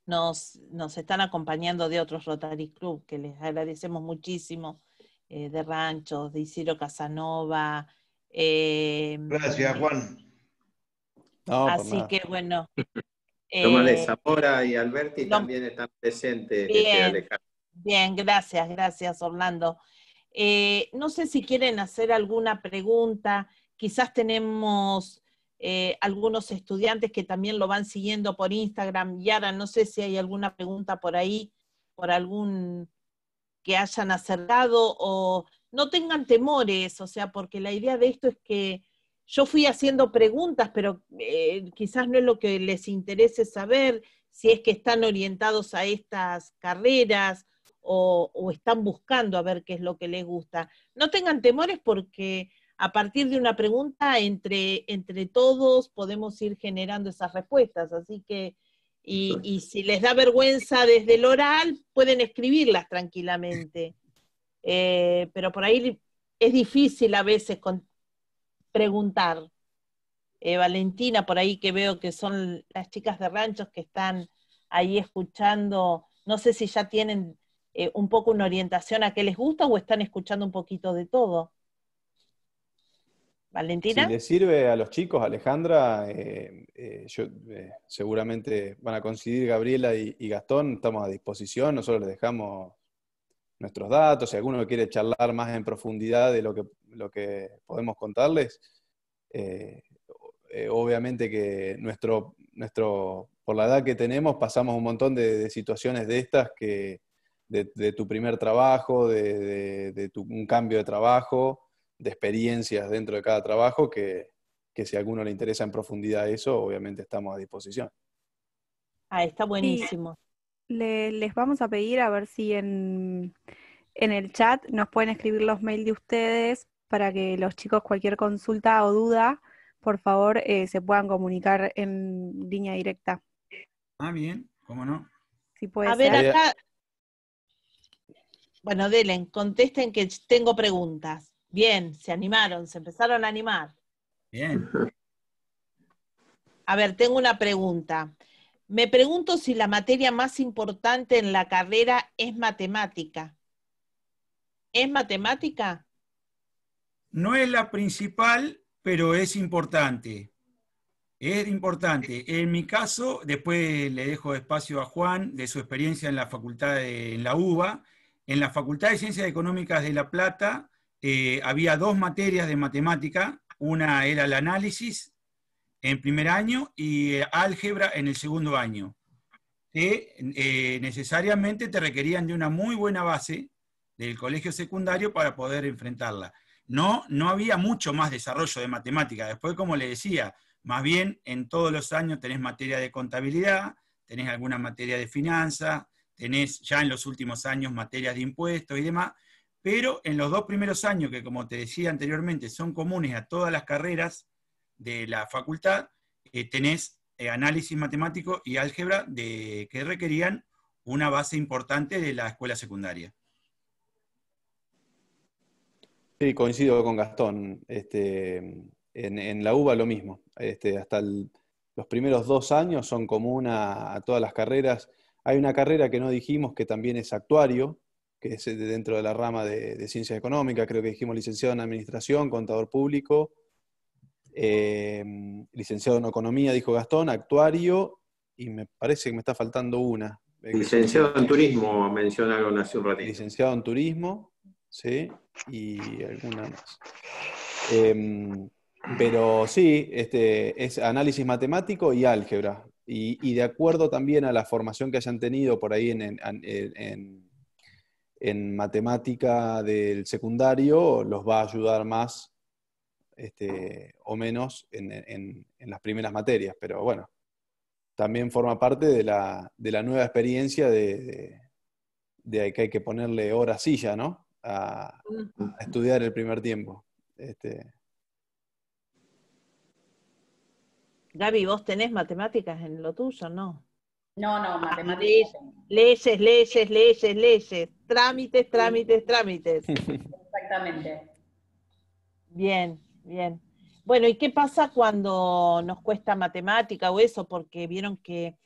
Nos están acompañando de otros Rotary Club, que les agradecemos muchísimo, de Ranchos, de Isidro Casanova. Gracias, Juan. No, así que bueno. Tomás de Zamora y Alberti también están presentes. Bien, bien, gracias Orlando. No sé si quieren hacer alguna pregunta, quizás tenemos algunos estudiantes que también lo van siguiendo por Instagram. Yara, no sé si hay alguna pregunta por ahí, por algún que hayan acertado, o no tengan temores, o sea, porque la idea de esto es que yo fui haciendo preguntas, pero quizás no es lo que les interese saber, si es que están orientados a estas carreras o están buscando a ver qué es lo que les gusta. No tengan temores porque a partir de una pregunta entre todos podemos ir generando esas respuestas, así que, y si les da vergüenza desde el oral, pueden escribirlas tranquilamente. Pero por ahí es difícil a veces preguntar. Valentina, por ahí que veo que son las chicas de Ranchos que están ahí escuchando, no sé si ya tienen un poco una orientación a qué les gusta o están escuchando un poquito de todo. Valentina. Si le sirve a los chicos, Alejandra, seguramente van a coincidir Gabriela y Gastón, estamos a disposición, nosotros les dejamos nuestros datos, si alguno quiere charlar más en profundidad de lo que podemos contarles, obviamente que por la edad que tenemos pasamos un montón de situaciones de estas, de tu primer trabajo, un cambio de trabajo, de experiencias dentro de cada trabajo, que si a alguno le interesa en profundidad eso, obviamente estamos a disposición. Ah, está buenísimo. Les vamos a pedir a ver si en el chat nos pueden escribir los mails de ustedes para que los chicos cualquier consulta o duda, por favor, se puedan comunicar en línea directa. Ah, bien, ¿cómo no? Si puede A ver, ser. acá. Bueno, Delen, contesten que tengo preguntas. Bien, se animaron, se empezaron a animar. Bien. A ver, tengo una pregunta. Me pregunto si la materia más importante en la carrera es matemática. ¿Es matemática? No es la principal, pero es importante. Es importante. En mi caso, después le dejo espacio a Juan de su experiencia en la facultad, en la UBA. En la Facultad de Ciencias Económicas de La Plata había 2 materias de matemática. Una era el análisis en primer año y álgebra en el segundo año, que necesariamente te requerían de una muy buena base del colegio secundario para poder enfrentarla. No había mucho más desarrollo de matemática. Después, como le decía, más bien en todos los años tenés materia de contabilidad, tenés alguna materia de finanzas, tenés ya en los últimos años materias de impuestos y demás, pero en los 2 primeros años, que como te decía anteriormente, son comunes a todas las carreras de la facultad, tenés análisis matemático y álgebra que requerían una base importante de la escuela secundaria. Sí, coincido con Gastón. En la UBA lo mismo. Hasta los primeros 2 años son comunes a todas las carreras. Hay una carrera que no dijimos que también es actuario, que es dentro de la rama de ciencias económicas, creo que dijimos licenciado en administración, contador público, licenciado en economía, dijo Gastón, actuario, y me parece que me está faltando una. Licenciado en turismo, menciona algo hace un ratito. Licenciado en turismo, sí, y alguna más. Pero sí, es análisis matemático y álgebra. Y de acuerdo también a la formación que hayan tenido por ahí en matemática del secundario, los va a ayudar más o menos en las primeras materias. Pero bueno, también forma parte de la nueva experiencia de que hay que ponerle hora silla, ¿no? A estudiar el primer tiempo. Gaby, ¿vos tenés matemáticas en lo tuyo, no? No, matemáticas. Leyes. Trámites. Exactamente. Bien. Bueno, ¿y qué pasa cuando nos cuesta matemática o eso? Porque vieron que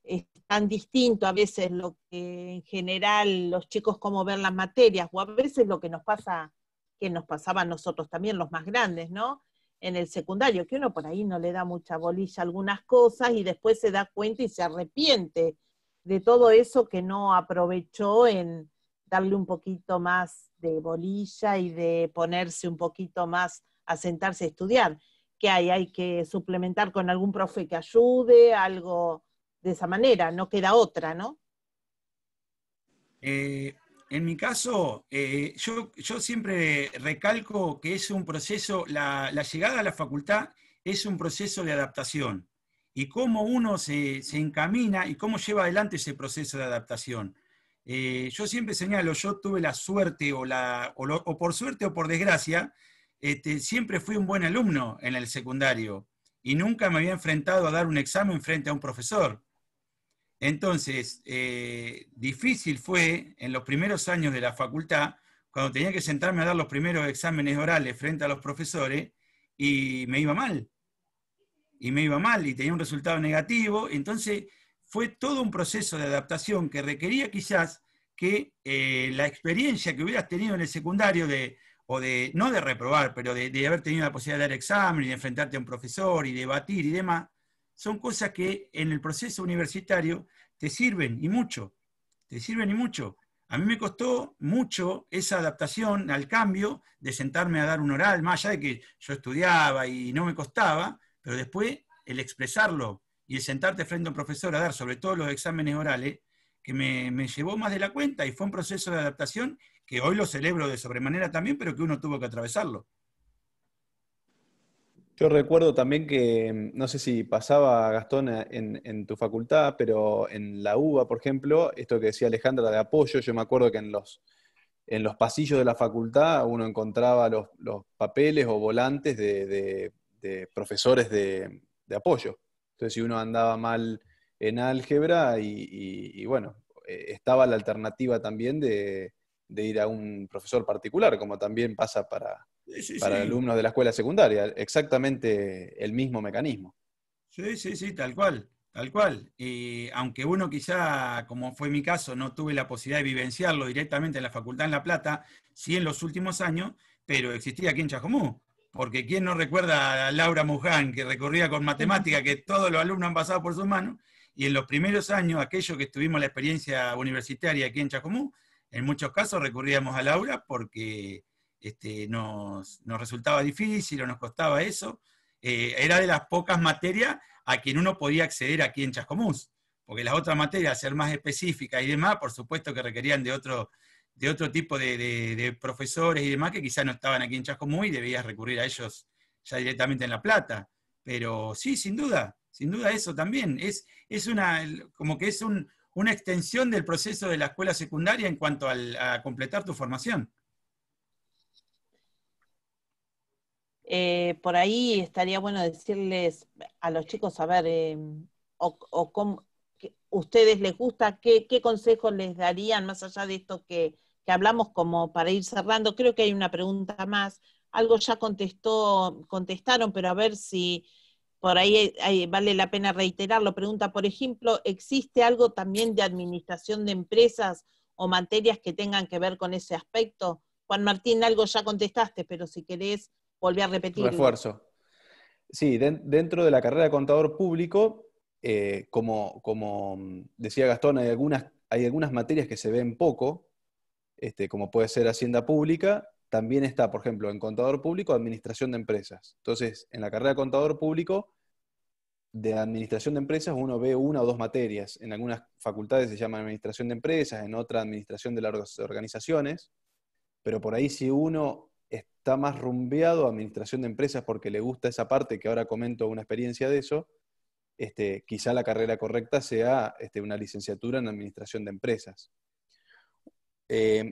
es tan distinto a veces lo que en general los chicos cómo ven las materias, o a veces lo que nos pasa, que nos pasaba a nosotros también, los más grandes, ¿no? En el secundario, que uno por ahí no le da mucha bolilla a algunas cosas y después se da cuenta y se arrepiente de todo eso que no aprovechó en darle un poquito más de bolilla y de ponerse un poquito más a sentarse a estudiar. ¿Qué hay? Hay que suplementar con algún profe que ayude, algo de esa manera, no queda otra, ¿no? En mi caso, yo siempre recalco que es un proceso, la llegada a la facultad es un proceso de adaptación, y cómo uno se encamina y cómo lleva adelante ese proceso de adaptación. Yo siempre señalo, yo tuve la suerte, o por suerte o por desgracia, siempre fui un buen alumno en el secundario, y nunca me había enfrentado a dar un examen frente a un profesor. Entonces, difícil fue en los primeros años de la facultad, cuando tenía que sentarme a dar los primeros exámenes orales frente a los profesores, y me iba mal. Y tenía un resultado negativo. Entonces, fue todo un proceso de adaptación que requería quizás que la experiencia que hubieras tenido en el secundario de o de, no de reprobar, pero de haber tenido la posibilidad de dar examen y de enfrentarte a un profesor y debatir y demás, son cosas que en el proceso universitario te sirven y mucho, te sirven y mucho. A mí me costó mucho esa adaptación al cambio de sentarme a dar un oral, más allá de que yo estudiaba y no me costaba, pero después el expresarlo y el sentarte frente a un profesor a dar sobre todo los exámenes orales, que me llevó más de la cuenta y fue un proceso de adaptación que hoy lo celebro de sobremanera también, pero que uno tuvo que atravesarlo. Yo recuerdo también que, no sé si pasaba, Gastón, en tu facultad, pero en la UBA, por ejemplo, esto que decía Alejandra de apoyo, yo me acuerdo que en los pasillos de la facultad uno encontraba los papeles o volantes de profesores de apoyo. Entonces, si uno andaba mal en álgebra, y bueno, estaba la alternativa también de ir a un profesor particular, como también pasa Sí, sí, para sí. alumnos de la escuela secundaria, exactamente el mismo mecanismo. Sí, sí, sí, tal cual, tal cual. Y aunque uno quizá, como fue mi caso, no tuve la posibilidad de vivenciarlo directamente en la Facultad en La Plata, sí en los últimos años, pero existía aquí en Chascomú. Porque quién no recuerda a Laura Muján, que recorría con matemática, que todos los alumnos han pasado por sus manos, y en los primeros años, aquellos que tuvimos la experiencia universitaria aquí en Chascomú, en muchos casos recurríamos a Laura porque nos resultaba difícil o nos costaba eso. Era de las pocas materias a quien uno podía acceder aquí en Chascomús, porque las otras materias, ser más específicas y demás, por supuesto que requerían de otro tipo de profesores y demás que quizás no estaban aquí en Chascomús y debías recurrir a ellos ya directamente en La Plata. Pero sí, sin duda eso también. Es como que es una extensión del proceso de la escuela secundaria en cuanto a completar tu formación. Por ahí estaría bueno decirles a los chicos, a ver, ustedes les gusta, qué consejos les darían más allá de esto que hablamos como para ir cerrando. Creo que hay una pregunta más. Algo ya contestaron, pero a ver si por ahí vale la pena reiterarlo. Pregunta, por ejemplo, ¿existe algo también de administración de empresas o materias que tengan que ver con ese aspecto? Juan Martín, algo ya contestaste, pero si querés volví a repetirlo. Refuerzo. Sí, dentro de la carrera de contador público, como decía Gastón, hay algunas materias que se ven poco, como puede ser Hacienda Pública. También está, por ejemplo, en contador público, administración de empresas. Entonces, en la carrera de contador público, de administración de empresas, uno ve una o dos materias. En algunas facultades se llama administración de empresas, en otra administración de las organizaciones, pero por ahí si uno está más rumbeado a administración de empresas porque le gusta esa parte, que ahora comento una experiencia de eso, quizá la carrera correcta sea una licenciatura en administración de empresas.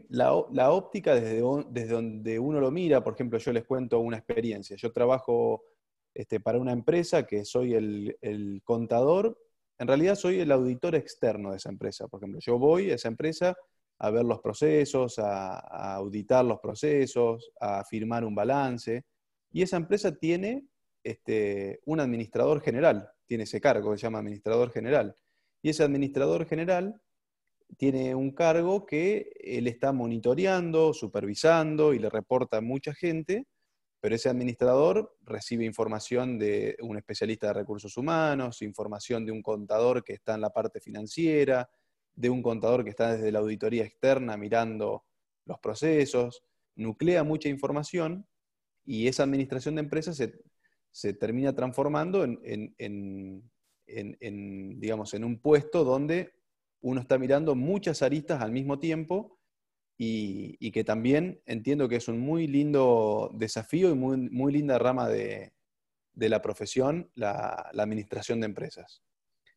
La óptica desde donde uno lo mira, por ejemplo, yo les cuento una experiencia. Yo trabajo para una empresa que soy el contador, en realidad soy el auditor externo de esa empresa. Por ejemplo, yo voy a esa empresa a ver los procesos, a auditar los procesos, a firmar un balance, y esa empresa tiene un administrador general, tiene ese cargo que se llama administrador general, y ese administrador general tiene un cargo que él está monitoreando, supervisando y le reporta a mucha gente, pero ese administrador recibe información de un especialista de recursos humanos, información de un contador que está en la parte financiera, de un contador que está desde la auditoría externa mirando los procesos, nuclea mucha información y esa administración de empresas se termina transformando digamos, en un puesto donde uno está mirando muchas aristas al mismo tiempo y que también entiendo que es un muy lindo desafío y muy, muy linda rama de la profesión, la administración de empresas.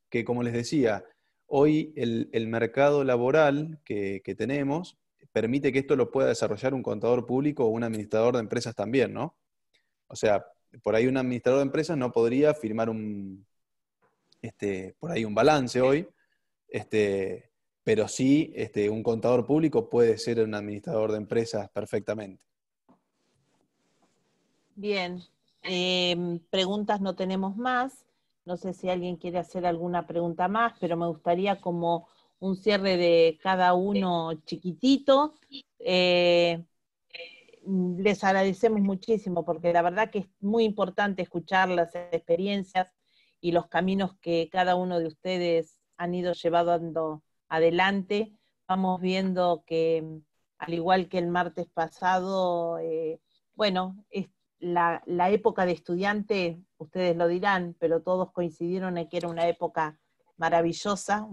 Que como les decía, hoy el mercado laboral que tenemos permite que esto lo pueda desarrollar un contador público o un administrador de empresas también, ¿no? O sea, por ahí un administrador de empresas no podría firmar por ahí un balance hoy, pero sí un contador público puede ser un administrador de empresas perfectamente. Bien, preguntas no tenemos más. No sé si alguien quiere hacer alguna pregunta más, pero me gustaría como un cierre de cada uno chiquitito. les agradecemos muchísimo, porque la verdad que es muy importante escuchar las experiencias y los caminos que cada uno de ustedes han ido llevando adelante. Vamos viendo que, al igual que el martes pasado, bueno, es la época de estudiante, ustedes lo dirán, pero todos coincidieron en que era una época maravillosa,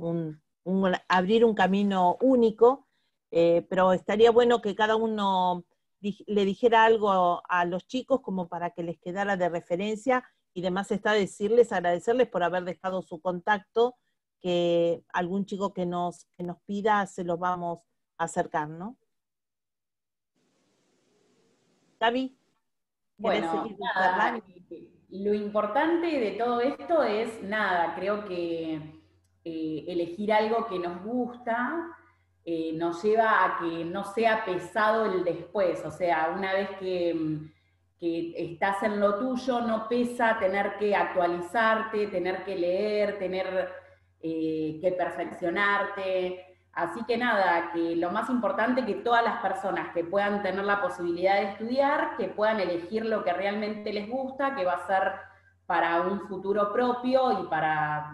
abrir un camino único, pero estaría bueno que cada uno le dijera algo a los chicos como para que les quedara de referencia, y demás está agradecerles por haber dejado su contacto, que algún chico que nos pida se los vamos a acercar, ¿no? Gaby, ¿querés Bueno, seguir nada, cerrando? lo importante de todo esto es, nada, creo que elegir algo que nos gusta nos lleva a que no sea pesado el después, o sea, una vez que estás en lo tuyo, no pesa tener que actualizarte, tener que leer, tener que perfeccionarte. Así que nada, que lo más importante que todas las personas que puedan tener la posibilidad de estudiar, que puedan elegir lo que realmente les gusta, que va a ser para un futuro propio y para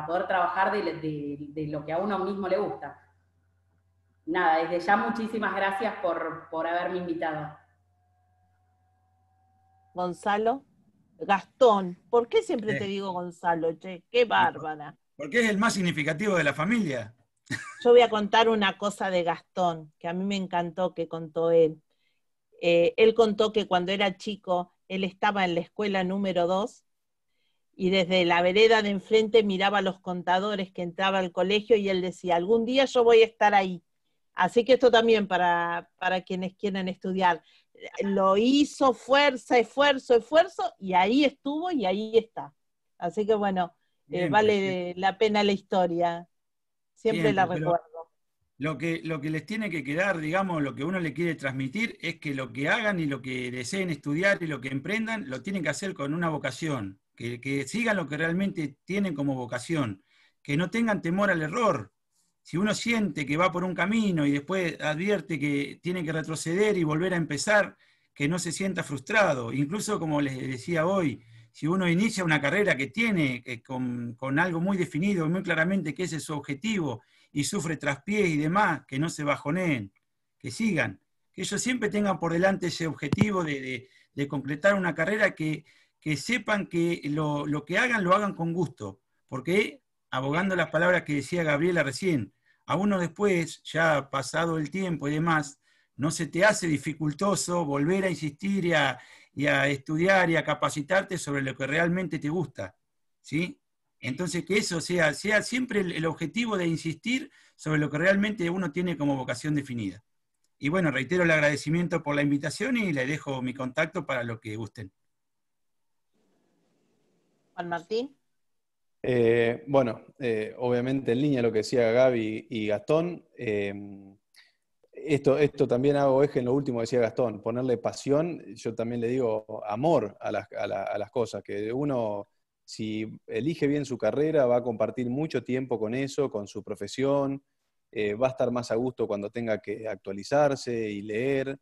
poder trabajar de lo que a uno mismo le gusta. Nada, desde ya muchísimas gracias por haberme invitado. Gonzalo. Gastón, ¿por qué siempre te digo Gonzalo, che? Qué bárbara. Porque es el más significativo de la familia. Yo voy a contar una cosa de Gastón, que a mí me encantó que contó él. Él contó que cuando era chico, él estaba en la escuela número 2, y desde la vereda de enfrente miraba a los contadores que entraba al colegio, y él decía, algún día yo voy a estar ahí. Así que esto también para quienes quieran estudiar. Lo hizo, fuerza, esfuerzo, y ahí estuvo y ahí está. Así que bueno, vale la pena la historia. Siempre la recuerdo. Lo que les tiene que quedar, digamos, lo que uno le quiere transmitir es que lo que hagan y lo que deseen estudiar y lo que emprendan, lo tienen que hacer con una vocación, que sigan lo que realmente tienen como vocación, que no tengan temor al error. Si uno siente que va por un camino y después advierte que tiene que retroceder y volver a empezar, que no se sienta frustrado. Incluso, como les decía hoy, si uno inicia una carrera que tiene con algo muy definido, muy claramente que ese es su objetivo, y sufre traspiés y demás, que no se bajoneen, que sigan, que ellos siempre tengan por delante ese objetivo de concretar una carrera, que sepan que lo que hagan, lo hagan con gusto, porque, abogando las palabras que decía Gabriela recién, a uno después, ya pasado el tiempo y demás, no se te hace dificultoso volver a insistir y a estudiar y a capacitarte sobre lo que realmente te gusta, ¿sí? Entonces, que eso sea siempre el objetivo de insistir sobre lo que realmente uno tiene como vocación definida. Y bueno, reitero el agradecimiento por la invitación y le dejo mi contacto para lo que gusten. Juan Martín. Bueno, obviamente en línea lo que decía Gaby y Gastón, esto también hago eje en lo último que decía Gastón, ponerle pasión, yo también le digo amor a las cosas, que uno, si elige bien su carrera, va a compartir mucho tiempo con eso, con su profesión, va a estar más a gusto cuando tenga que actualizarse y leer,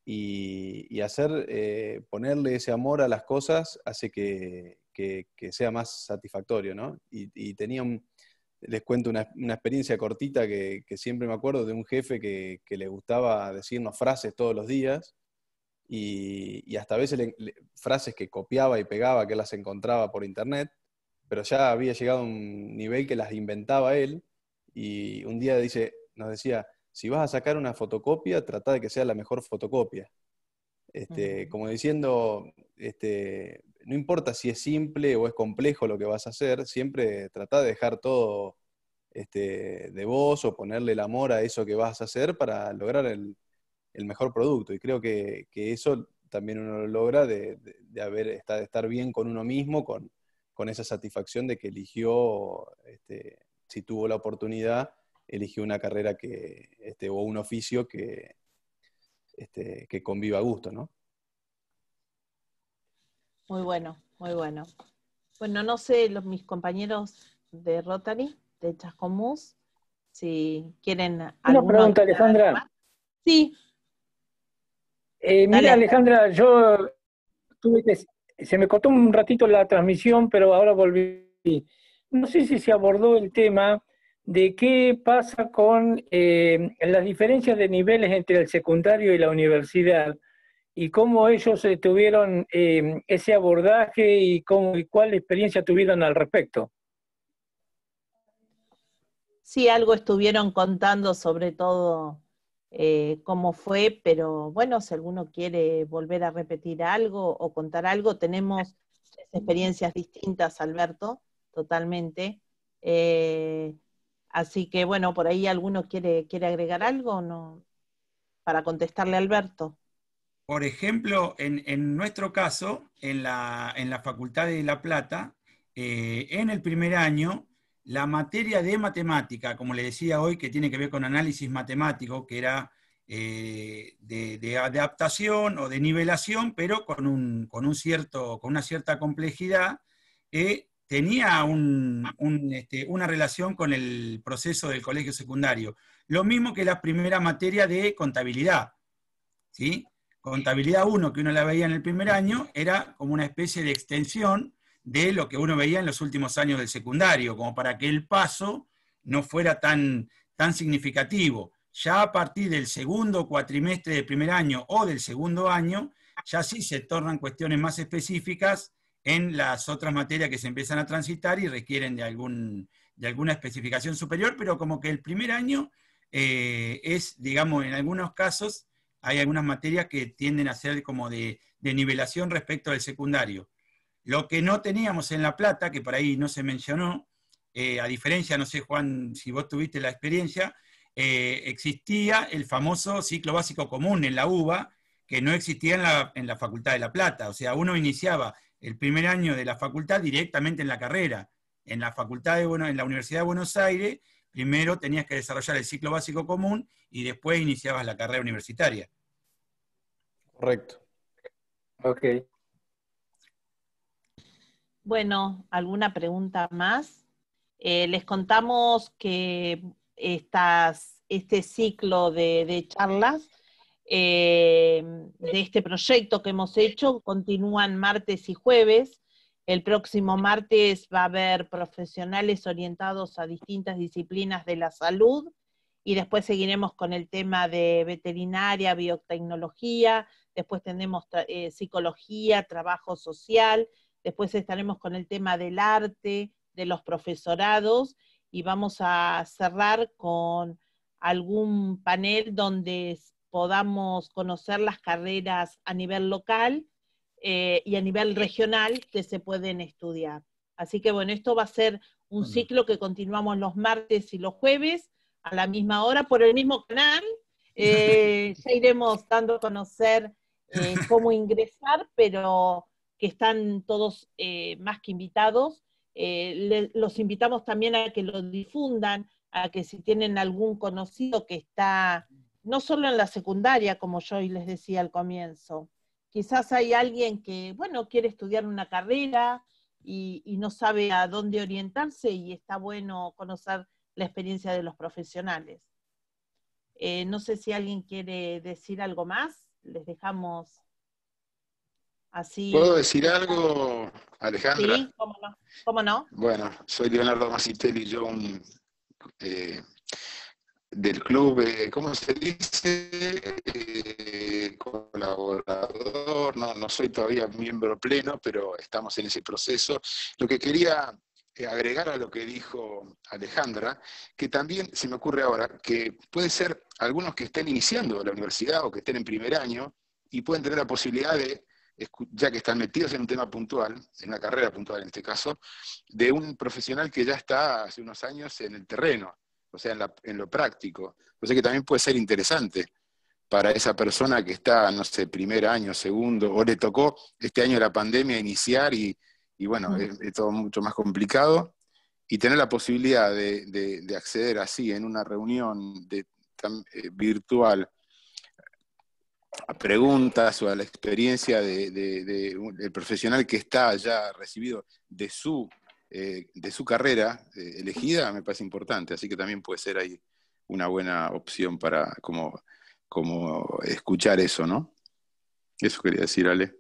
y hacer, ponerle ese amor a las cosas hace que sea más satisfactorio, ¿no? Y les cuento una experiencia cortita que siempre me acuerdo de un jefe que le gustaba decirnos frases todos los días, y hasta a veces frases que copiaba y pegaba, que las encontraba por internet, pero ya había llegado a un nivel que las inventaba él, y un día nos decía, si vas a sacar una fotocopia, trata de que sea la mejor fotocopia. Como diciendo, no importa si es simple o es complejo lo que vas a hacer, siempre trata de dejar todo de vos, o ponerle el amor a eso que vas a hacer para lograr el mejor producto. Y creo que eso también uno lo logra de estar bien con uno mismo, con esa satisfacción de que eligió, si tuvo la oportunidad, eligió una carrera o un oficio que conviva a gusto, ¿no? Muy bueno, muy bueno. Bueno, no sé, mis compañeros de Rotary, de Chascomús, si quieren Una pregunta, Alejandra. Sí. Mira, Alejandra, se me cortó un ratito la transmisión, pero ahora volví. No sé si se abordó el tema de qué pasa con las diferencias de niveles entre el secundario y la universidad y cómo ellos tuvieron ese abordaje y cuál experiencia tuvieron al respecto. Sí, algo estuvieron contando sobre todo cómo fue, pero bueno, si alguno quiere volver a repetir algo o contar algo, tenemos experiencias distintas, Alberto, totalmente. Así que bueno, por ahí alguno quiere agregar algo, ¿no? Para contestarle a Alberto. Por ejemplo, en nuestro caso, en la Facultad de La Plata, en el primer año, la materia de matemática, como le decía hoy, que tiene que ver con análisis matemático, que era de adaptación o de nivelación, pero con una cierta complejidad, tenía una relación con el proceso del colegio secundario. Lo mismo que la primera materia de contabilidad, ¿sí? Contabilidad 1, que uno la veía en el primer año, era como una especie de extensión de lo que uno veía en los últimos años del secundario, como para que el paso no fuera tan significativo. Ya a partir del segundo cuatrimestre del primer año o del segundo año, ya sí se tornan cuestiones más específicas en las otras materias que se empiezan a transitar y requieren de alguna especificación superior, pero como que el primer año es, digamos, en algunos casos, hay algunas materias que tienden a ser como de nivelación respecto al secundario. Lo que no teníamos en La Plata, que por ahí no se mencionó, a diferencia, no sé, Juan, si vos tuviste la experiencia, existía el famoso ciclo básico común en la UBA, que no existía en la Facultad de La Plata. O sea, uno iniciaba el primer año de la facultad directamente en la carrera. En la en la Universidad de Buenos Aires, primero tenías que desarrollar el ciclo básico común y después iniciabas la carrera universitaria. Correcto. Ok. Bueno, ¿alguna pregunta más? Les contamos que este ciclo de charlas de este proyecto que hemos hecho continúan martes y jueves. El próximo martes va a haber profesionales orientados a distintas disciplinas de la salud y después seguiremos con el tema de veterinaria, biotecnología, después tendremos psicología, trabajo social, después estaremos con el tema del arte, de los profesorados, y vamos a cerrar con algún panel donde podamos conocer las carreras a nivel local y a nivel regional que se pueden estudiar. Así que bueno, esto va a ser un ciclo que continuamos los martes y los jueves a la misma hora por el mismo canal. Ya iremos dando a conocer cómo ingresar, pero que están todos más que invitados. Los invitamos también a que lo difundan, a que si tienen algún conocido que está no solo en la secundaria, como yo hoy les decía al comienzo, quizás hay alguien que, bueno, quiere estudiar una carrera y no sabe a dónde orientarse y está bueno conocer la experiencia de los profesionales. No sé si alguien quiere decir algo más, les dejamos así. ¿Puedo decir algo, Alejandra? Sí, ¿cómo no? Bueno, soy Leonardo Masitelli, yo del club, ¿cómo se dice? Colaborador, no soy todavía miembro pleno, pero estamos en ese proceso. Lo que quería agregar a lo que dijo Alejandra, que también se me ocurre ahora, que puede ser algunos que estén iniciando la universidad o que estén en primer año y pueden tener la posibilidad de, ya que están metidos en un tema puntual, en una carrera puntual en este caso, de un profesional que ya está hace unos años en el terreno, o sea, en lo práctico. O sea que también puede ser interesante para esa persona que está, no sé, primer año, segundo, o le tocó este año la pandemia iniciar y bueno, es todo mucho más complicado, y tener la posibilidad de acceder así en una reunión virtual a preguntas o a la experiencia del profesional que está ya recibido de su carrera elegida, me parece importante, así que también puede ser ahí una buena opción para como escuchar eso, ¿no? Eso quería decir, Ale.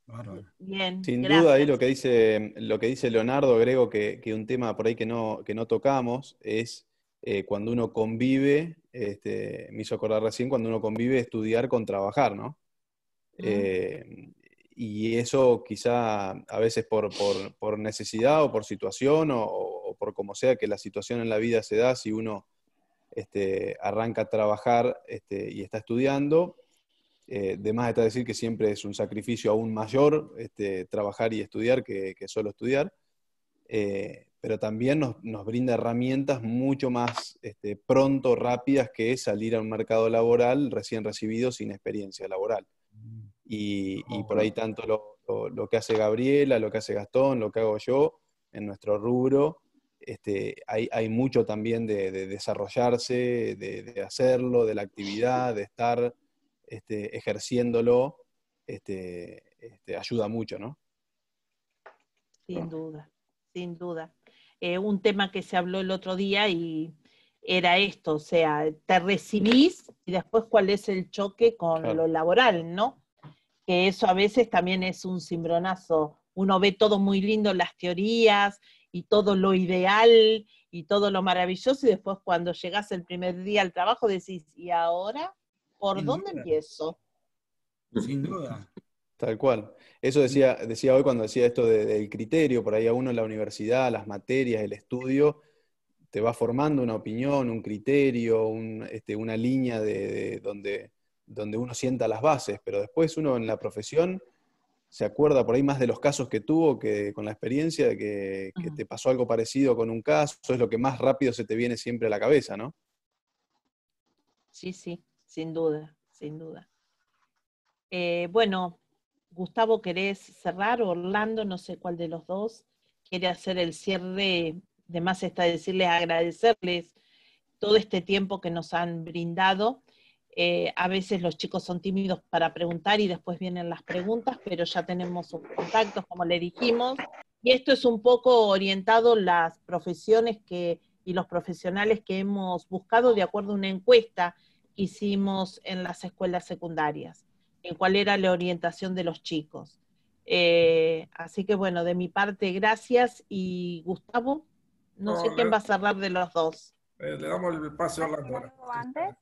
Bárbaro. Bien, Sin gracias. duda, ahí lo que dice Leonardo, agrego que un tema por ahí que no tocamos es cuando uno convive, me hizo acordar recién, cuando uno convive estudiar con trabajar, ¿no? Y eso quizá a veces por necesidad o por situación o por como sea que la situación en la vida se da, si uno arranca a trabajar y está estudiando, de más está decir que siempre es un sacrificio aún mayor trabajar y estudiar que solo estudiar, pero también nos brinda herramientas mucho más pronto, rápidas, que salir a un mercado laboral recién recibido sin experiencia laboral. Y por ahí tanto lo que hace Gabriela, lo que hace Gastón, lo que hago yo en nuestro rubro, hay mucho también de desarrollarse, de hacerlo, de la actividad, de estar ejerciéndolo, ayuda mucho, ¿no? Sin duda, sin duda. Un tema que se habló el otro día y era esto, o sea, te recibís y después cuál es el choque con Claro. lo laboral, ¿no? Que eso a veces también es un cimbronazo. Uno ve todo muy lindo, las teorías y todo lo ideal y todo lo maravilloso, y después cuando llegás el primer día al trabajo decís, ¿y ahora? ¿Por Sin dónde duda, empiezo? sin duda. Tal cual. Eso decía hoy cuando decía esto del criterio, por ahí a uno en la universidad, las materias, el estudio, te va formando una opinión, un criterio, una línea de donde uno sienta las bases, pero después uno en la profesión se acuerda por ahí más de los casos que tuvo que con la experiencia de que te pasó algo parecido con un caso, es lo que más rápido se te viene siempre a la cabeza, ¿no? Sí, sí, sin duda, sin duda. Bueno, Gustavo, ¿querés cerrar? Orlando, no sé cuál de los dos quiere hacer el cierre. De más está decirles, agradecerles todo este tiempo que nos han brindado. A veces los chicos son tímidos para preguntar y después vienen las preguntas, pero ya tenemos sus contactos, como le dijimos. Y esto es un poco orientado las profesiones y los profesionales que hemos buscado de acuerdo a una encuesta que hicimos en las escuelas secundarias, en cuál era la orientación de los chicos. Así que bueno, de mi parte, gracias. Y Gustavo, no sé No, quién va a cerrar de los dos. le damos el paso a Orlando ahora. Antes.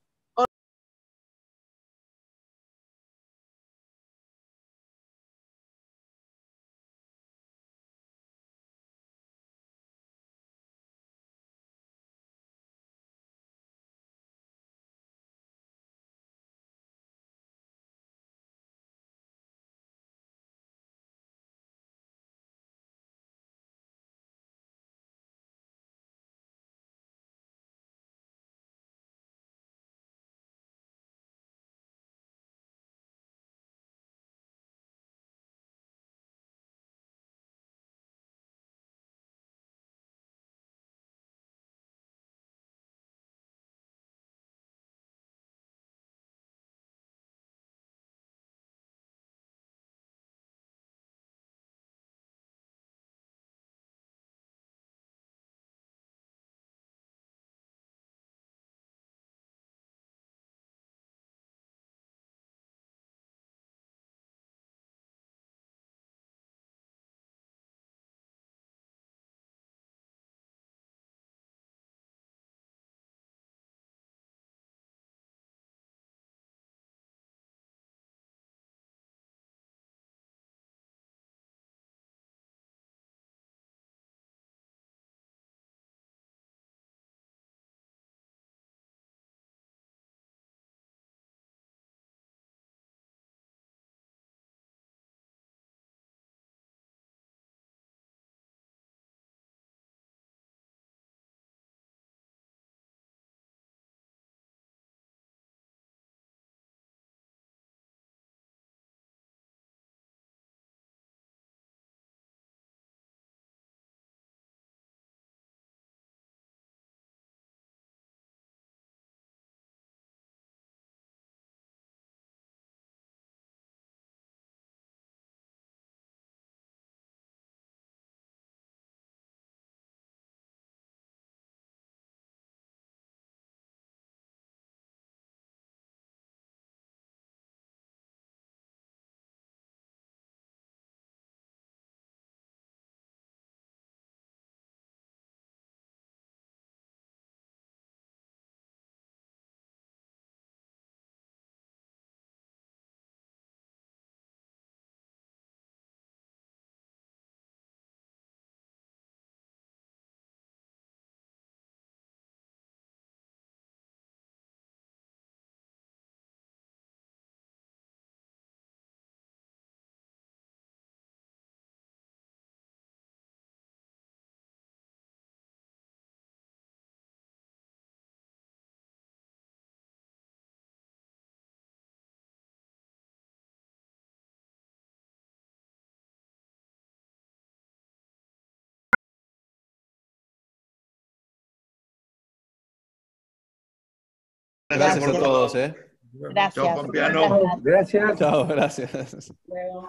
Gracias a todos. Gracias. Chao, Pompiano. Gracias. Chao, gracias. Luego.